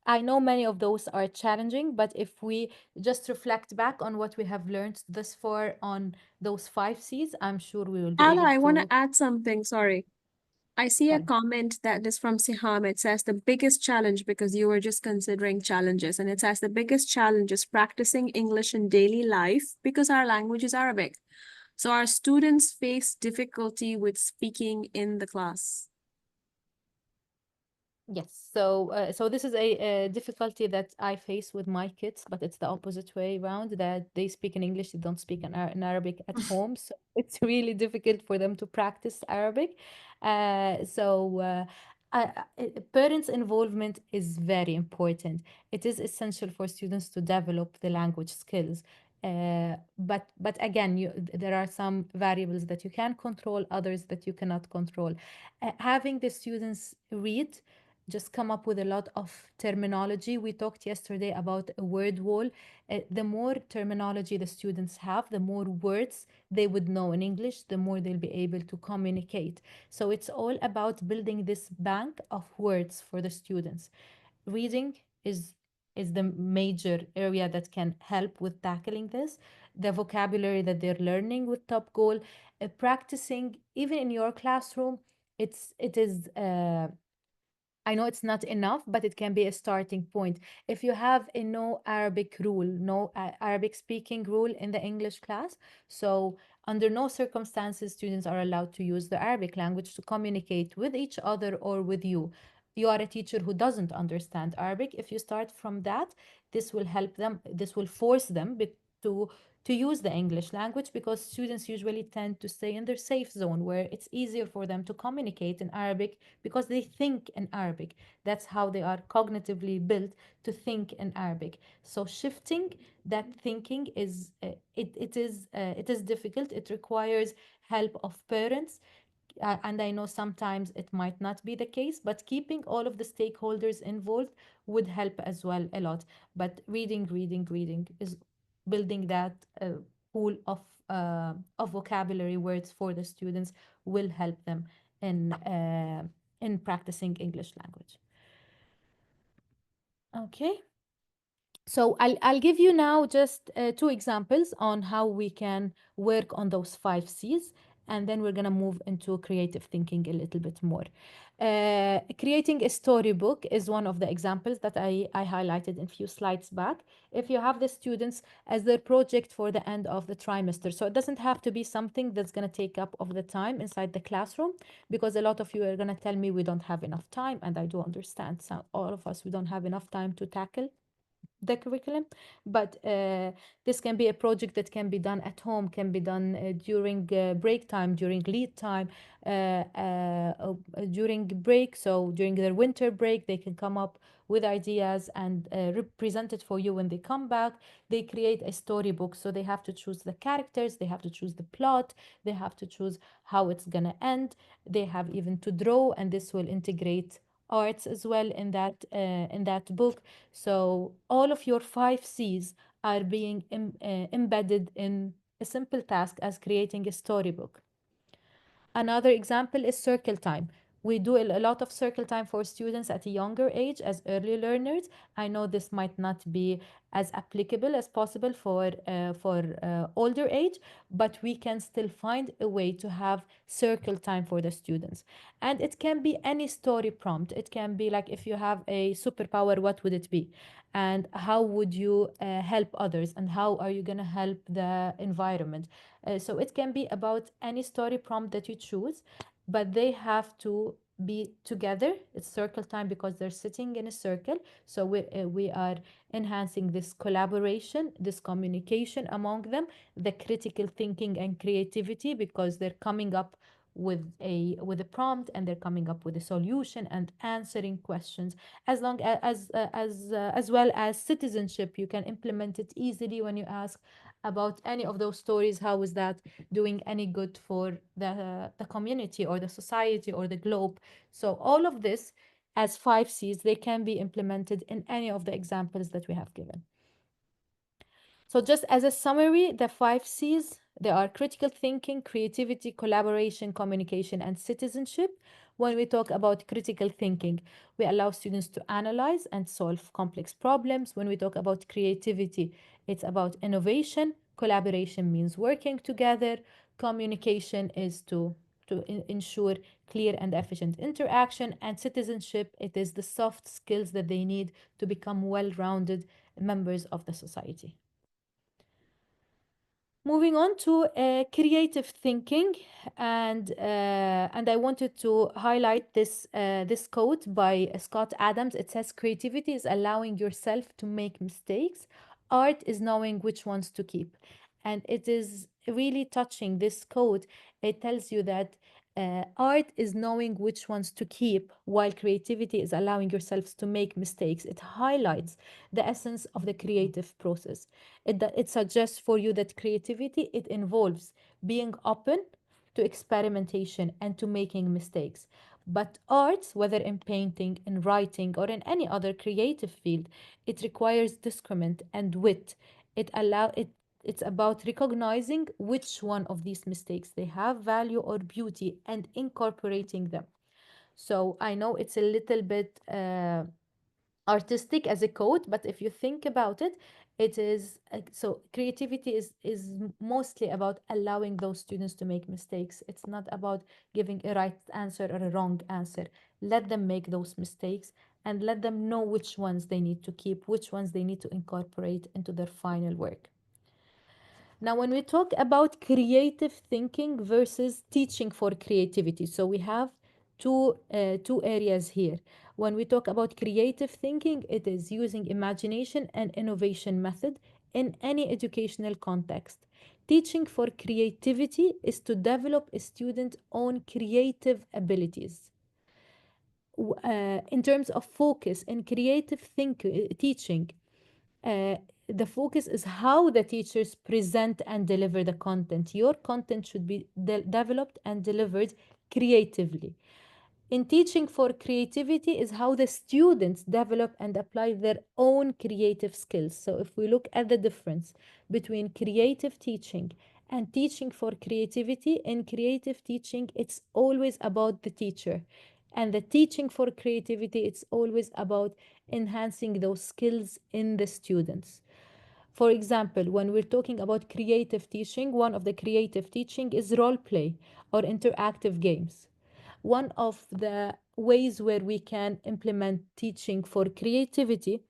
I know many of those are challenging, but if we just reflect back on what we have learned thus far on those 5 C's, I'm sure we will be Ala, able I want to to add something, sorry. I see a tell. comment that is from Siham. It says the biggest challenge, because you were just considering challenges, and it says the biggest challenge is practicing English in daily life because our language is Arabic. So our students face difficulty with speaking in the class. Yes, so this is a difficulty that I face with my kids, but it's the opposite way around, that they speak in English, they don't speak in Arabic at home. So it's really difficult for them to practice Arabic. Parents' involvement is very important. It is essential for students to develop the language skills. But again, there are some variables that you can control, others that you cannot control. Having the students read, just come up with a lot of terminology. We talked yesterday about a word wall. The more terminology the students have, the more words they would know in English, the more they'll be able to communicate. So it's all about building this bank of words for the students. Reading is the major area that can help with tackling this. The vocabulary that they're learning with TopGoal, practicing even in your classroom, it is I know it's not enough, but it can be a starting point. If you have a no Arabic rule, no Arabic speaking rule in the English class, so under no circumstances students are allowed to use the Arabic language to communicate with each other or with you. You are a teacher who doesn't understand Arabic. If you start from that, this will help them, this will force them to to use the English language, because students usually tend to stay in their safe zone where it's easier for them to communicate in Arabic because they think in Arabic. That's how they are cognitively built to think in Arabic. So shifting that thinking is it is difficult. It requires help of parents, and I know sometimes it might not be the case, but keeping all of the stakeholders involved would help as well a lot. But reading is building that pool of vocabulary words for the students will help them in practicing English language. Okay. So I'll give you now just two examples on how we can work on those 5 C's, and then we're gonna move into creative thinking a little bit more. Creating a storybook is one of the examples that I highlighted in a few slides back. If you have the students as their project for the end of the trimester, so it doesn't have to be something that's gonna take up of the time inside the classroom, because a lot of you are gonna tell me we don't have enough time, and I do understand. So all of us, we don't have enough time to tackle the curriculum, but this can be a project that can be done at home, can be done during break time, during lead time, during break. So during their winter break, they can come up with ideas and represent it for you when they come back. They create a storybook, so they have to choose the characters, they have to choose the plot, they have to choose how it's gonna end, they have even to draw, and this will integrate arts as well in that book. So all of your 5 C's are being embedded in a simple task as creating a storybook. Another example is circle time. We do a lot of circle time for students at a younger age as early learners. I know this might not be as applicable as possible for older age, but we can still find a way to have circle time for the students. And it can be any story prompt. It can be like, if you have a superpower, what would it be? And how would you help others? And how are you going to help the environment? So it can be about any story prompt that you choose, but they have to be together. It's circle time because they're sitting in a circle. So we are enhancing this collaboration, this communication among them, the critical thinking and creativity, because they're coming up with a prompt, and they're coming up with a solution and answering questions. As long as well as citizenship, you can implement it easily when you ask about any of those stories. How is that doing any good for the community or the society or the globe? So all of this as 5 C's, they can be implemented in any of the examples that we have given. So just as a summary, the 5 C's, they are critical thinking, creativity, collaboration, communication, and citizenship. When we talk about critical thinking, we allow students to analyze and solve complex problems. When we talk about creativity, it's about innovation. Collaboration means working together. Communication is to ensure clear and efficient interaction. And citizenship, it is the soft skills that they need to become well-rounded members of the society. Moving on to creative thinking, and I wanted to highlight this quote by Scott Adams. It says, "Creativity is allowing yourself to make mistakes. Art is knowing which ones to keep." And it is really touching. This quote, it tells you that art is knowing which ones to keep, while creativity is allowing yourselves to make mistakes. It highlights the essence of the creative process. It suggests for you that creativity, it involves being open to experimentation and to making mistakes. But arts, whether in painting, in writing, or in any other creative field, it requires discernment and wit. It's about recognizing which one of these mistakes they have value or beauty and incorporating them. So I know it's a little bit artistic as a quote, but if you think about it, it is so creativity is mostly about allowing those students to make mistakes. It's not about giving a right answer or a wrong answer. Let them make those mistakes, and let them know which ones they need to keep, which ones they need to incorporate into their final work. Now, when we talk about creative thinking versus teaching for creativity, so we have two areas here. When we talk about creative thinking, it is using imagination and innovation method in any educational context. Teaching for creativity is to develop a student's own creative abilities. In terms of focus in creative teaching, uh, the focus is how the teachers present and deliver the content. Your content should be developed and delivered creatively. In teaching for creativity is how the students develop and apply their own creative skills. So if we look at the difference between creative teaching and teaching for creativity, in creative teaching, it's always about the teacher. And the teaching for creativity, it's always about enhancing those skills in the students. For example, when we're talking about creative teaching, one of the creative teaching is role play or interactive games. One of the ways where we can implement teaching for creativity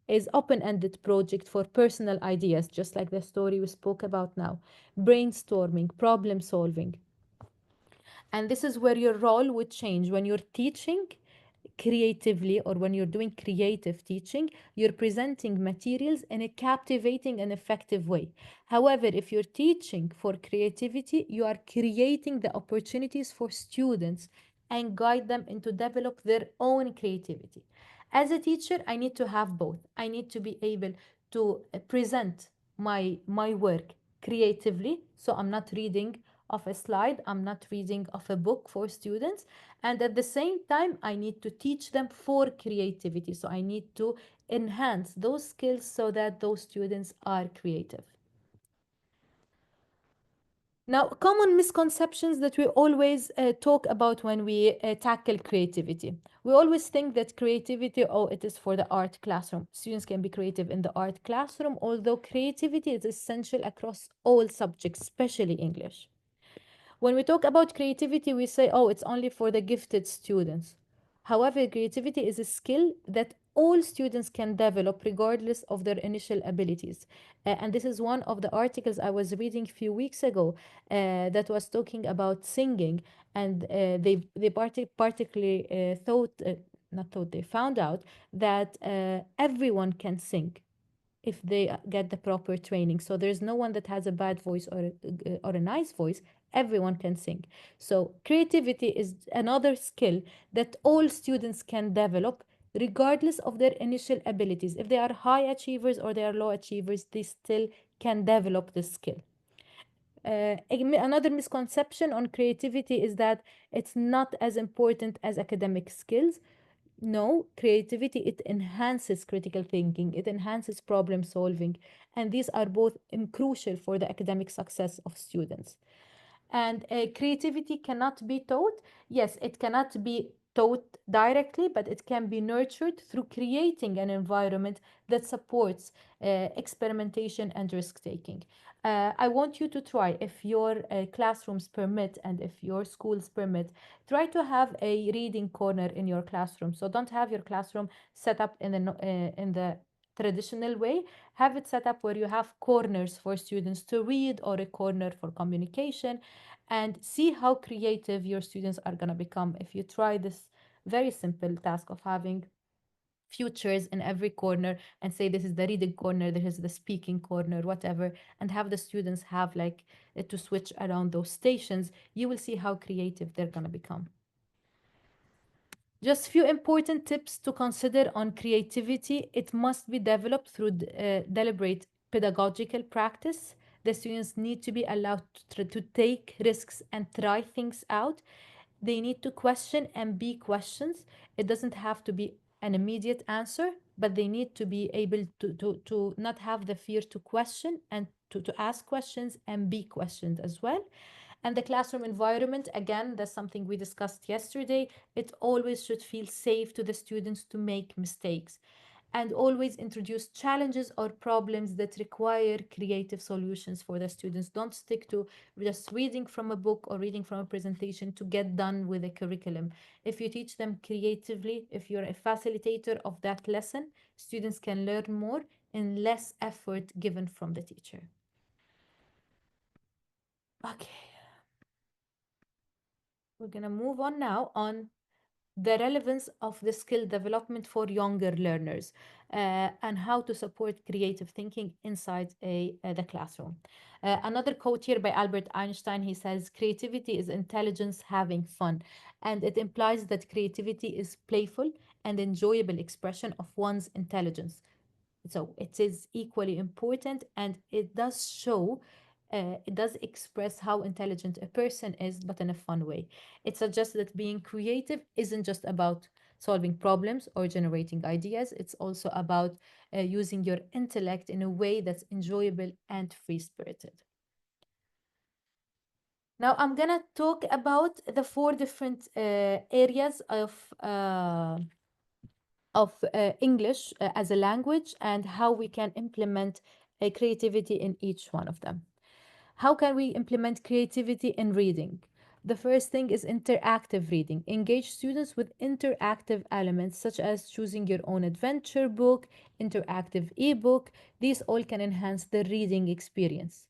is open-ended project for personal ideas, just like the story we spoke about now, brainstorming, problem solving. And this is where your role would change. When you're teaching creatively or when you're doing creative teaching, you're presenting materials in a captivating and effective way. However, if you're teaching for creativity, you are creating the opportunities for students and guide them into develop their own creativity. As a teacher, I need to have both. I need to be able to present my work creatively, so I'm not reading of a slide, I'm not reading of a book for students. And at the same time, I need to teach them for creativity. So I need to enhance those skills so that those students are creative. Now, common misconceptions that we always talk about when we tackle creativity. We always think that creativity, oh, it is for the art classroom. Students can be creative in the art classroom, although creativity is essential across all subjects, especially English. When we talk about creativity, we say, oh, it's only for the gifted students. However, creativity is a skill that all students can develop regardless of their initial abilities. And this is one of the articles I was reading a few weeks ago that was talking about singing. And they particularly not thought, they found out that everyone can sing if they get the proper training. So there's no one that has a bad voice or a nice voice. Everyone can sing. So creativity is another skill that all students can develop regardless of their initial abilities. If they are high achievers or they are low achievers, they still can develop the skill. Another misconception on creativity is that it's not as important as academic skills. No, creativity, it enhances critical thinking, it enhances problem solving, and these are both crucial for the academic success of students. And creativity cannot be taught. Yes, it cannot be taught directly, but it can be nurtured through creating an environment that supports experimentation and risk taking. I want you to try, if your classrooms permit and if your schools permit, try to have a reading corner in your classroom. So don't have your classroom set up in the in the traditional way. Have it set up where you have corners for students to read or a corner for communication, and see how creative your students are going to become if you try this very simple task of having futures in every corner and say this is the reading corner, this is the speaking corner, whatever, and have the students have like to switch around those stations. You will see how creative they're going to become. Just few important tips to consider on creativity. It must be developed through deliberate pedagogical practice. The students need to be allowed to take risks and try things out. They need to question and be questions. It doesn't have to be an immediate answer, but they need to be able to not have the fear to question and to ask questions and be questioned as well. And the classroom environment, again, that's something we discussed yesterday. It always should feel safe to the students to make mistakes, and always introduce challenges or problems that require creative solutions for the students. Don't stick to just reading from a book or reading from a presentation to get done with a curriculum. If you teach them creatively, if you're a facilitator of that lesson, students can learn more in less effort given from the teacher. Okay. We're going to move on now on the relevance of the skill development for younger learners and how to support creative thinking inside the classroom. Another quote here by Albert Einstein, he says, creativity is intelligence having fun. And it implies that creativity is playful and enjoyable expression of one's intelligence. So it is equally important, and it does show, it does express how intelligent a person is, but in a fun way. It suggests that being creative isn't just about solving problems or generating ideas, it's also about using your intellect in a way that's enjoyable and free spirited. Now I'm gonna talk about the four different areas of English as a language and how we can implement creativity in each one of them. How can we implement creativity in reading? The first thing is interactive reading. Engage students with interactive elements such as choosing your own adventure book, interactive ebook. These all can enhance the reading experience.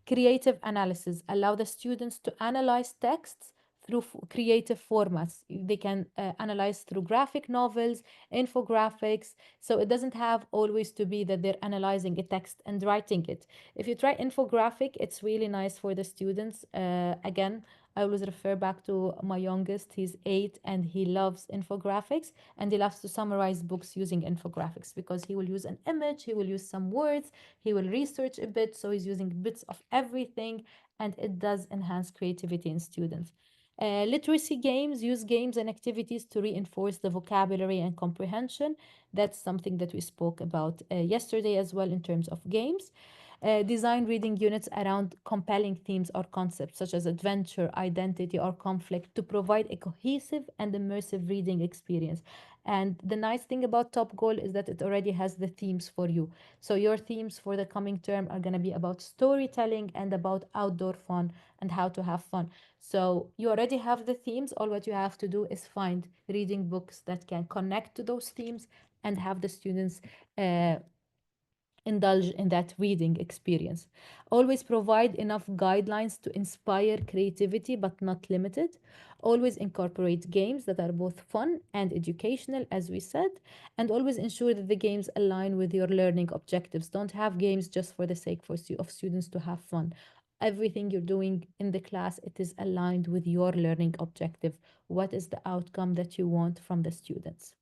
Creative analysis allow the students to analyze texts through creative formats. They can analyze through graphic novels, infographics. So it doesn't have always to be that they're analyzing a text and writing it. If you try infographic, it's really nice for the students. Again, I always refer back to my youngest. He's 8 and he loves infographics, and he loves to summarize books using infographics because he will use an image, he will use some words, he will research a bit. So he's using bits of everything, and it does enhance creativity in students. Literacy games use games and activities to reinforce the vocabulary and comprehension. That's something that we spoke about yesterday as well in terms of games. Design reading units around compelling themes or concepts such as adventure, identity, or conflict to provide a cohesive and immersive reading experience. And the nice thing about Top Goal is that it already has the themes for you. So your themes for the coming term are going to be about storytelling and about outdoor fun and how to have fun. So you already have the themes. All what you have to do is find reading books that can connect to those themes and have the students uh, indulge in that reading experience. Always provide enough guidelines to inspire creativity but not limited. Always incorporate games that are both fun and educational, as we said, and always ensure that the games align with your learning objectives. Don't have games just for the sake of students to have fun. Everything you're doing in the class, it is aligned with your learning objective. What is the outcome that you want from the students?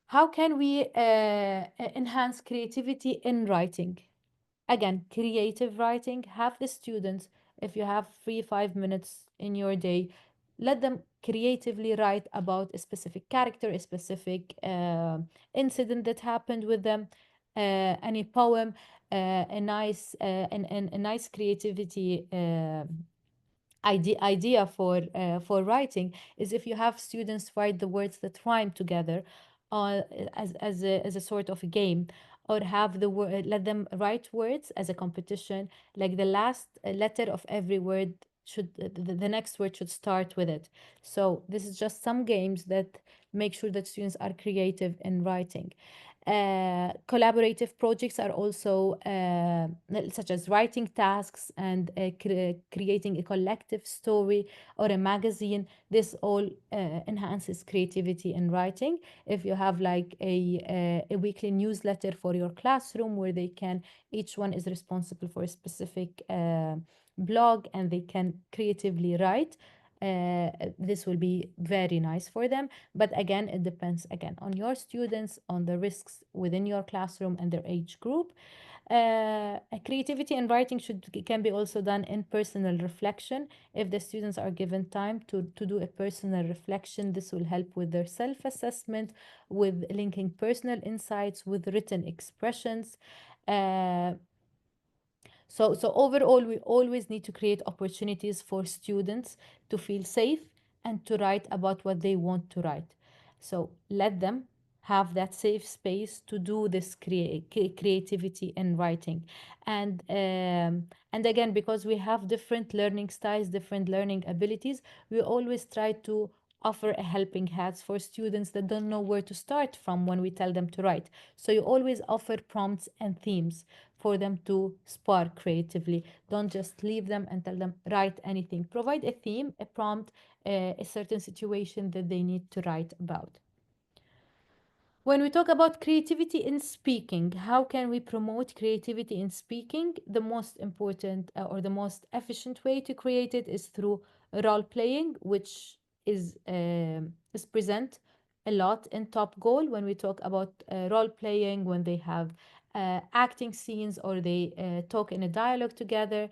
How can we enhance creativity in writing? Again, creative writing, have the students, if you have 3 5 minutes in your day, let them creatively write about a specific character, a specific incident that happened with them, any poem, a nice creativity idea for writing is if you have students write the words that rhyme together uh, as a sort of a game, or have the word, let them write words as a competition, like the last letter of every word should the next word should start with it. So this is just some games that make sure that students are creative in writing. Collaborative projects are also such as writing tasks and creating a collective story or a magazine. This all enhances creativity in writing. If you have like a weekly newsletter for your classroom where they can, each one is responsible for a specific blog and they can creatively write. This will be very nice for them, but again it depends again on your students, on the risks within your classroom and their age group. Creativity and writing can be also done in personal reflection. If the students are given time to do a personal reflection, this will help with their self-assessment, with linking personal insights with written expressions. uh, so overall, we always need to create opportunities for students to feel safe and to write about what they want to write. So let them have that safe space to do this creativity in writing. And again, because we have different learning styles, different learning abilities, we always try to offer a helping hands for students that don't know where to start from when we tell them to write. So you always offer prompts and themes for them to spark creatively. Don't just leave them and tell them write anything. Provide a theme, a prompt, a certain situation that they need to write about. When we talk about creativity in speaking, how can we promote creativity in speaking? The most important or the most efficient way to create it is through role playing, which is present a lot in Top Goal when we talk about role playing, when they have acting scenes or they talk in a dialogue together.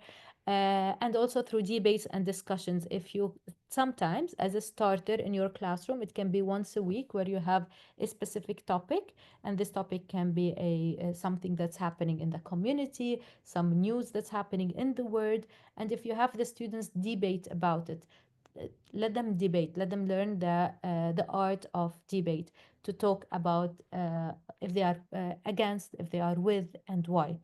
and also through debates and discussions. If you sometimes, as a starter in your classroom, it can be once a week where you have a specific topic, and this topic can be a something that's happening in the community, some news that's happening in the world, and if you have the students debate about it, let them debate, let them learn the art of debate, to talk about if they are against, if they are with, and why.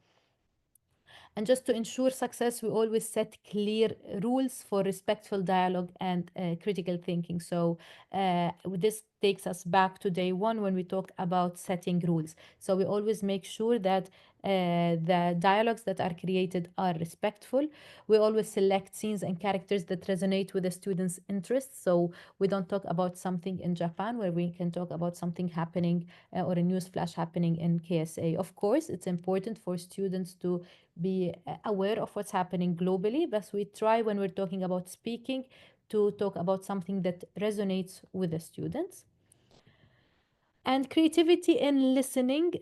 And just to ensure success, we always set clear rules for respectful dialogue and critical thinking. So this takes us back to day one when we talk about setting rules. So we always make sure that the dialogues that are created are respectful. We always select scenes and characters that resonate with the students' interests. So we don't talk about something in Japan where we can talk about something happening or a news flash happening in KSA. Of course, it's important for students to be aware of what's happening globally, but we try when we're talking about speaking to talk about something that resonates with the students. And creativity in listening,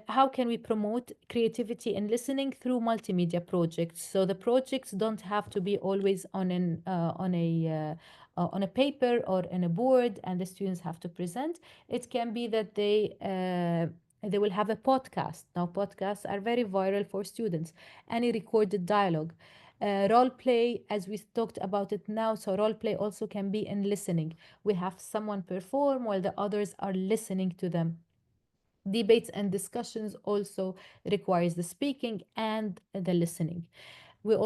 how can we promote creativity in listening? Through multimedia projects. So the projects don't have to be always on a paper or in a board and the students have to present. It can be that they will have a podcast. Now podcasts are very viral for students. Any recorded dialogue. Role play, as we talked about it now, so role play also can be in listening. We have someone perform while the others are listening to them. Debates and discussions also requires the speaking and the listening. We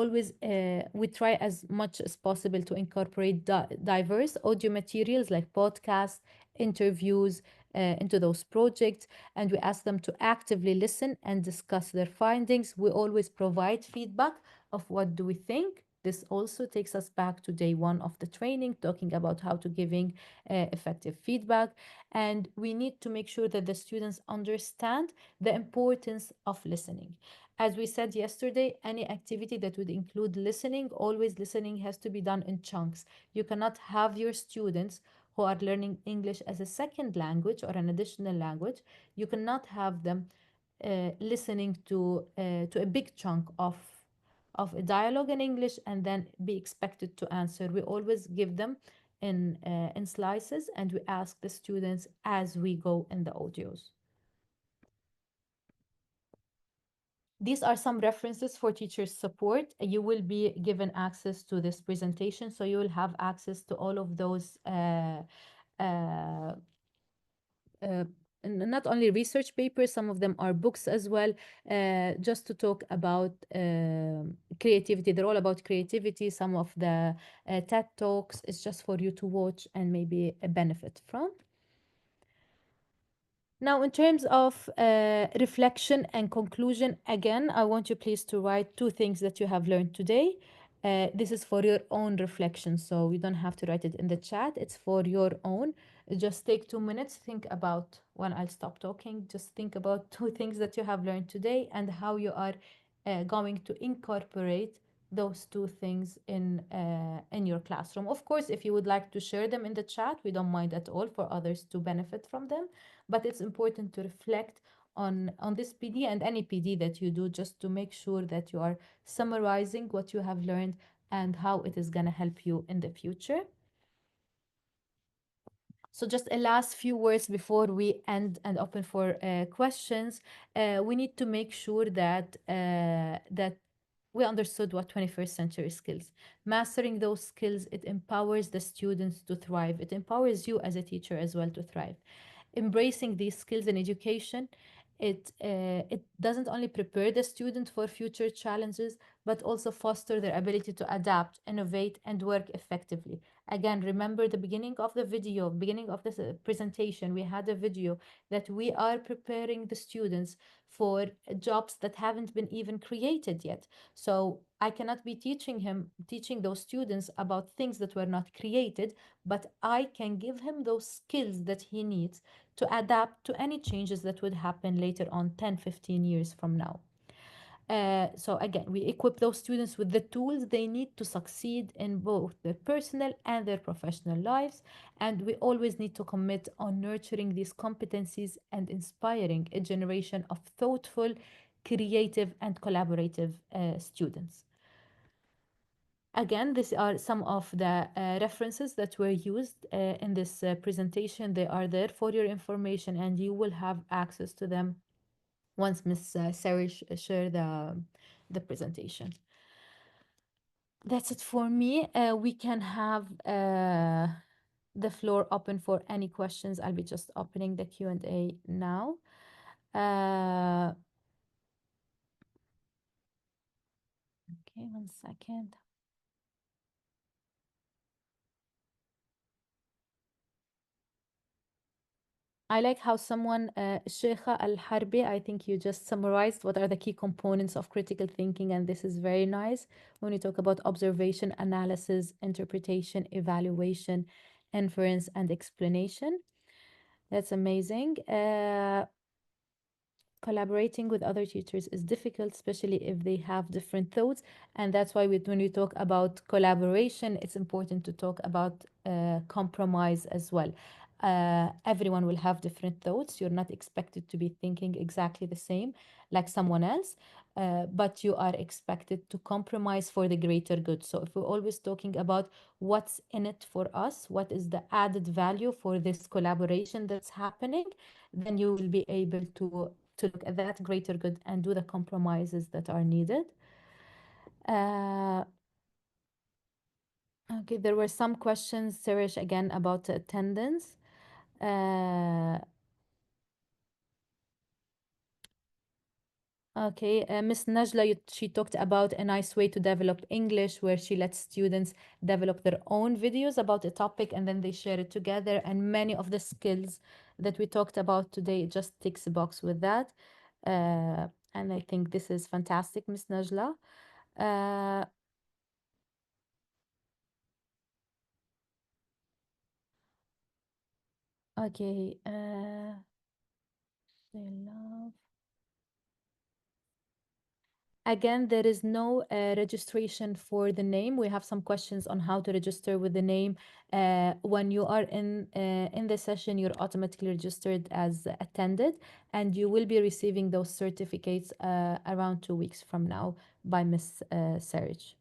try as much as possible to incorporate diverse audio materials like podcasts, interviews into those projects, and we ask them to actively listen and discuss their findings. We always provide feedback of what do we think. This also takes us back to day one of the training, talking about how to giving effective feedback. And we need to make sure that the students understand the importance of listening. As we said yesterday, any activity that would include listening, always listening has to be done in chunks. You cannot have your students who are learning English as a second language or an additional language, you cannot have them listening to a big chunk of a dialogue in English and then be expected to answer. We always give them in slices, and we ask the students as we go in the audios. These are some references for teachers support. You will be given access to this presentation, so you will have access to all of those uh, not only research papers, some of them are books as well, just to talk about creativity. They're all about creativity. Some of the TED Talks is just for you to watch and maybe benefit from. Now, in terms of reflection and conclusion, again, I want you please to write two things that you have learned today. This is for your own reflection, so you don't have to write it in the chat. It's for your own. Just take 2 minutes, think about when I'll stop talking. Just think about two things that you have learned today and how you are going to incorporate those two things in your classroom. Of course, if you would like to share them in the chat, we don't mind at all for others to benefit from them. But it's important to reflect on this PD and any PD that you do, just to make sure that you are summarizing what you have learned and how it is going to help you in the future. So just a last few words before we end and open for questions. We need to make sure that we understood what 21st century skills. Mastering those skills, it empowers the students to thrive. It empowers you as a teacher as well to thrive. Embracing these skills in education, it doesn't only prepare the student for future challenges, but also foster their ability to adapt, innovate, and work effectively. Again, remember the beginning of the video, beginning of this presentation, we had a video that we are preparing the students for jobs that haven't been even created yet. So I cannot be teaching those students about things that were not created, but I can give him those skills that he needs to adapt to any changes that would happen later on 10, 15 years from now. So again, we equip those students with the tools they need to succeed in both their personal and their professional lives. And we always need to commit on nurturing these competencies and inspiring a generation of thoughtful, creative, and collaborative students. Again, these are some of the references that were used in this presentation. They are there for your information, and you will have access to them once Ms. Sarish share the presentation. That's it for me. We can have the floor open for any questions. I'll be just opening the Q&A now. Okay, 1 second. I like how someone, Sheikha Al-Harbi, I think you just summarized what are the key components of critical thinking, and this is very nice when we talk about observation, analysis, interpretation, evaluation, inference, and explanation. That's amazing. Collaborating with other teachers is difficult, especially if they have different thoughts. And that's why when we talk about collaboration, it's important to talk about compromise as well. Everyone will have different thoughts. You're not expected to be thinking exactly the same like someone else, but you are expected to compromise for the greater good. So if we're always talking about what's in it for us, what is the added value for this collaboration that's happening, then you will be able to look at that greater good and do the compromises that are needed. Okay, there were some questions, Sarish, again about attendance. Okay, Miss Najla, she talked about a nice way to develop English where she lets students develop their own videos about a topic and then they share it together. And many of the skills that we talked about today just ticks a box with that. And I think this is fantastic, Miss Najla. Okay, they love. Again, there is no registration for the name. We have some questions on how to register with the name. When you are in the session, you're automatically registered as attended, and you will be receiving those certificates around 2 weeks from now by Miss Sarich.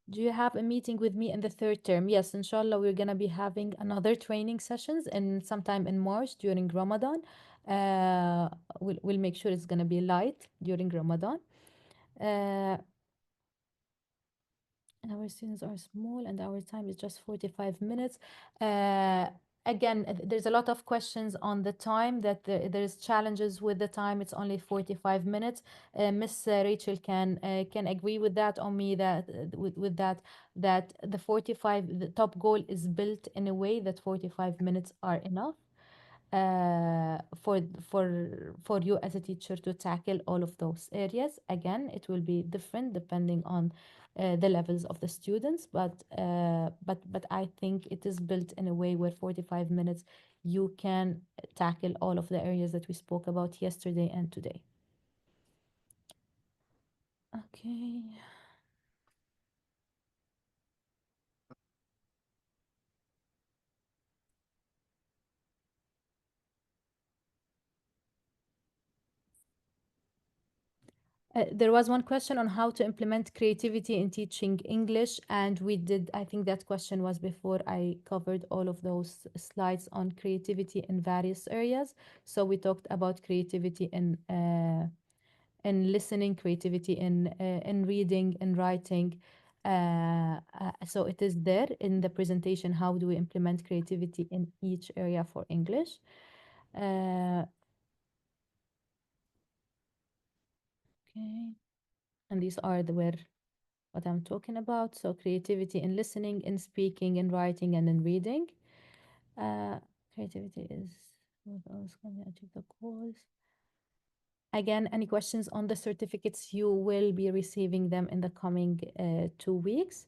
Do you have a meeting with me in the third term? Yes, inshallah, we're gonna be having another training sessions in sometime in March during Ramadan. We'll make sure it's gonna be light during Ramadan. Our students are small and our time is just 45 minutes. Again, there's a lot of questions on the time that there's challenges with the time. It's only 45 minutes. Miss Rachel can agree with that on me that with that the 45 the top goal is built in a way that 45 minutes are enough for you as a teacher to tackle all of those areas. Again, it will be different depending on the levels of the students, but I think it is built in a way where 45 minutes you can tackle all of the areas that we spoke about yesterday and today. Okay. There was one question on how to implement creativity in teaching English, and we did, I think that question was before I covered all of those slides on creativity in various areas. So we talked about creativity in listening, creativity in reading, in writing. So it is there in the presentation, how do we implement creativity in each area for English. Okay. And these are what I'm talking about. So creativity in listening, in speaking, in writing, and in reading. Creativity is what else can I achieve the goals? Again, any questions on the certificates, you will be receiving them in the coming 2 weeks.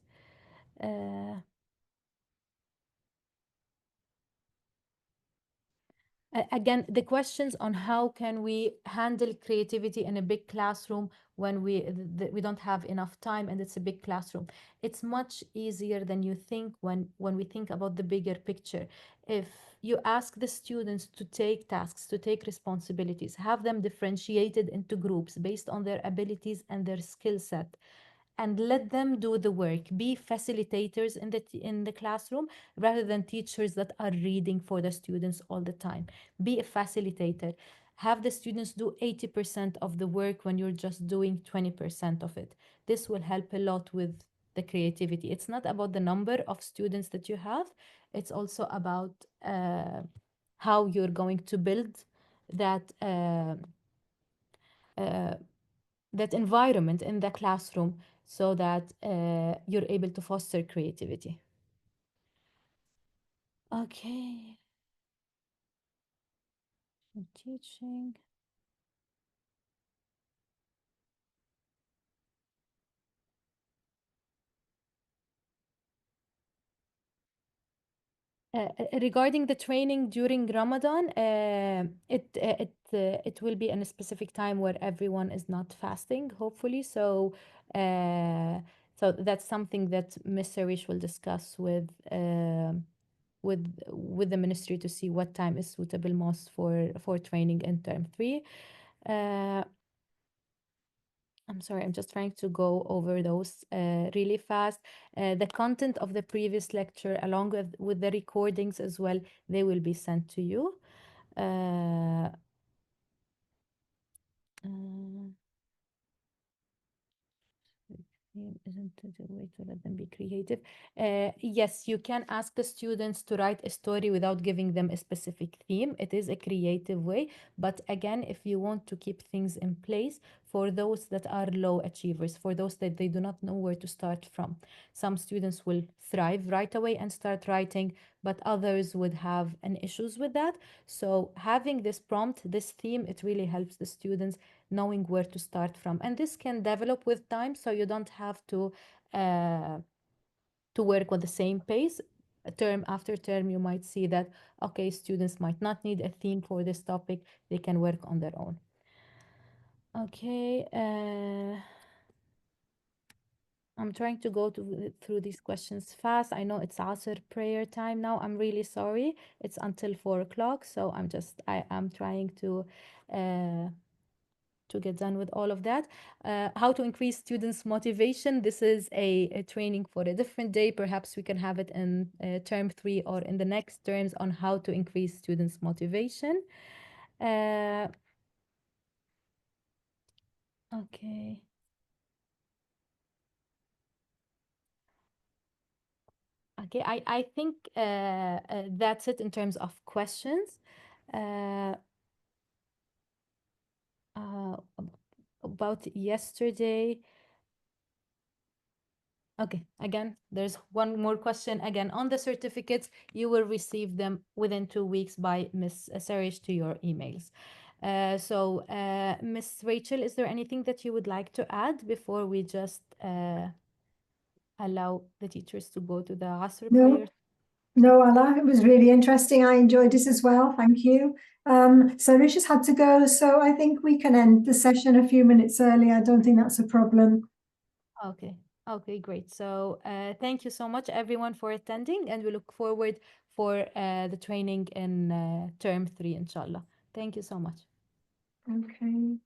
Again, the questions on how can we handle creativity in a big classroom when we don't have enough time and it's a big classroom. It's much easier than you think when we think about the bigger picture. If you ask the students to take tasks, to take responsibilities, have them differentiated into groups based on their abilities and their skill set, and let them do the work. Be facilitators in the classroom rather than teachers that are reading for the students all the time. Be a facilitator. Have the students do 80% of the work when you're just doing 20% of it. This will help a lot with the creativity. It's not about the number of students that you have, it's also about how you're going to build that uh, that environment in the classroom so that you're able to foster creativity. Okay. Teaching. Regarding the training during Ramadan, it will be in a specific time where everyone is not fasting, hopefully. So that's something that Ms. Sarish will discuss with the ministry to see what time is suitable most for training in term 3. I'm sorry, I'm just trying to go over those really fast. The content of the previous lecture, along with the recordings as well, they will be sent to you. Uh, uh, Isn't it a way to let them be creative? Yes, you can ask the students to write a story without giving them a specific theme. It is a creative way. But again, if you want to keep things in place for those that are low achievers, for those that they do not know where to start from, some students will thrive right away and start writing, but others would have an issues with that. So having this prompt, this theme, it really helps the students knowing where to start from. And this can develop with time, so you don't have uh, to work with the same pace. Term after term, you might see that, okay, students might not need a theme for this topic. They can work on their own. Okay. I'm trying to go through these questions fast. I know it's Asr prayer time now. I'm really sorry. It's until 4 o'clock, so I am trying to get done with all of that. How to increase students' motivation. This is a training for a different day. Perhaps we can have it in term 3 or in the next terms on how to increase students' motivation. Okay. Okay, I think that's it in terms of questions. Uh, uh, about yesterday. Okay, again, there's one more question. Again, on the certificates, you will receive them within 2 weeks by Miss Sarish to your emails. Miss Rachel, is there anything that you would like to add before we just allow the teachers to go to the Asr prayer? No, Allah, it was really interesting. I enjoyed it as well. Thank you. So Risha's had to go, so I think we can end the session a few minutes early. I don't think that's a problem. Okay. Okay, great. So thank you so much, everyone, for attending, and we look forward for the training in term 3, inshallah. Thank you so much. Okay.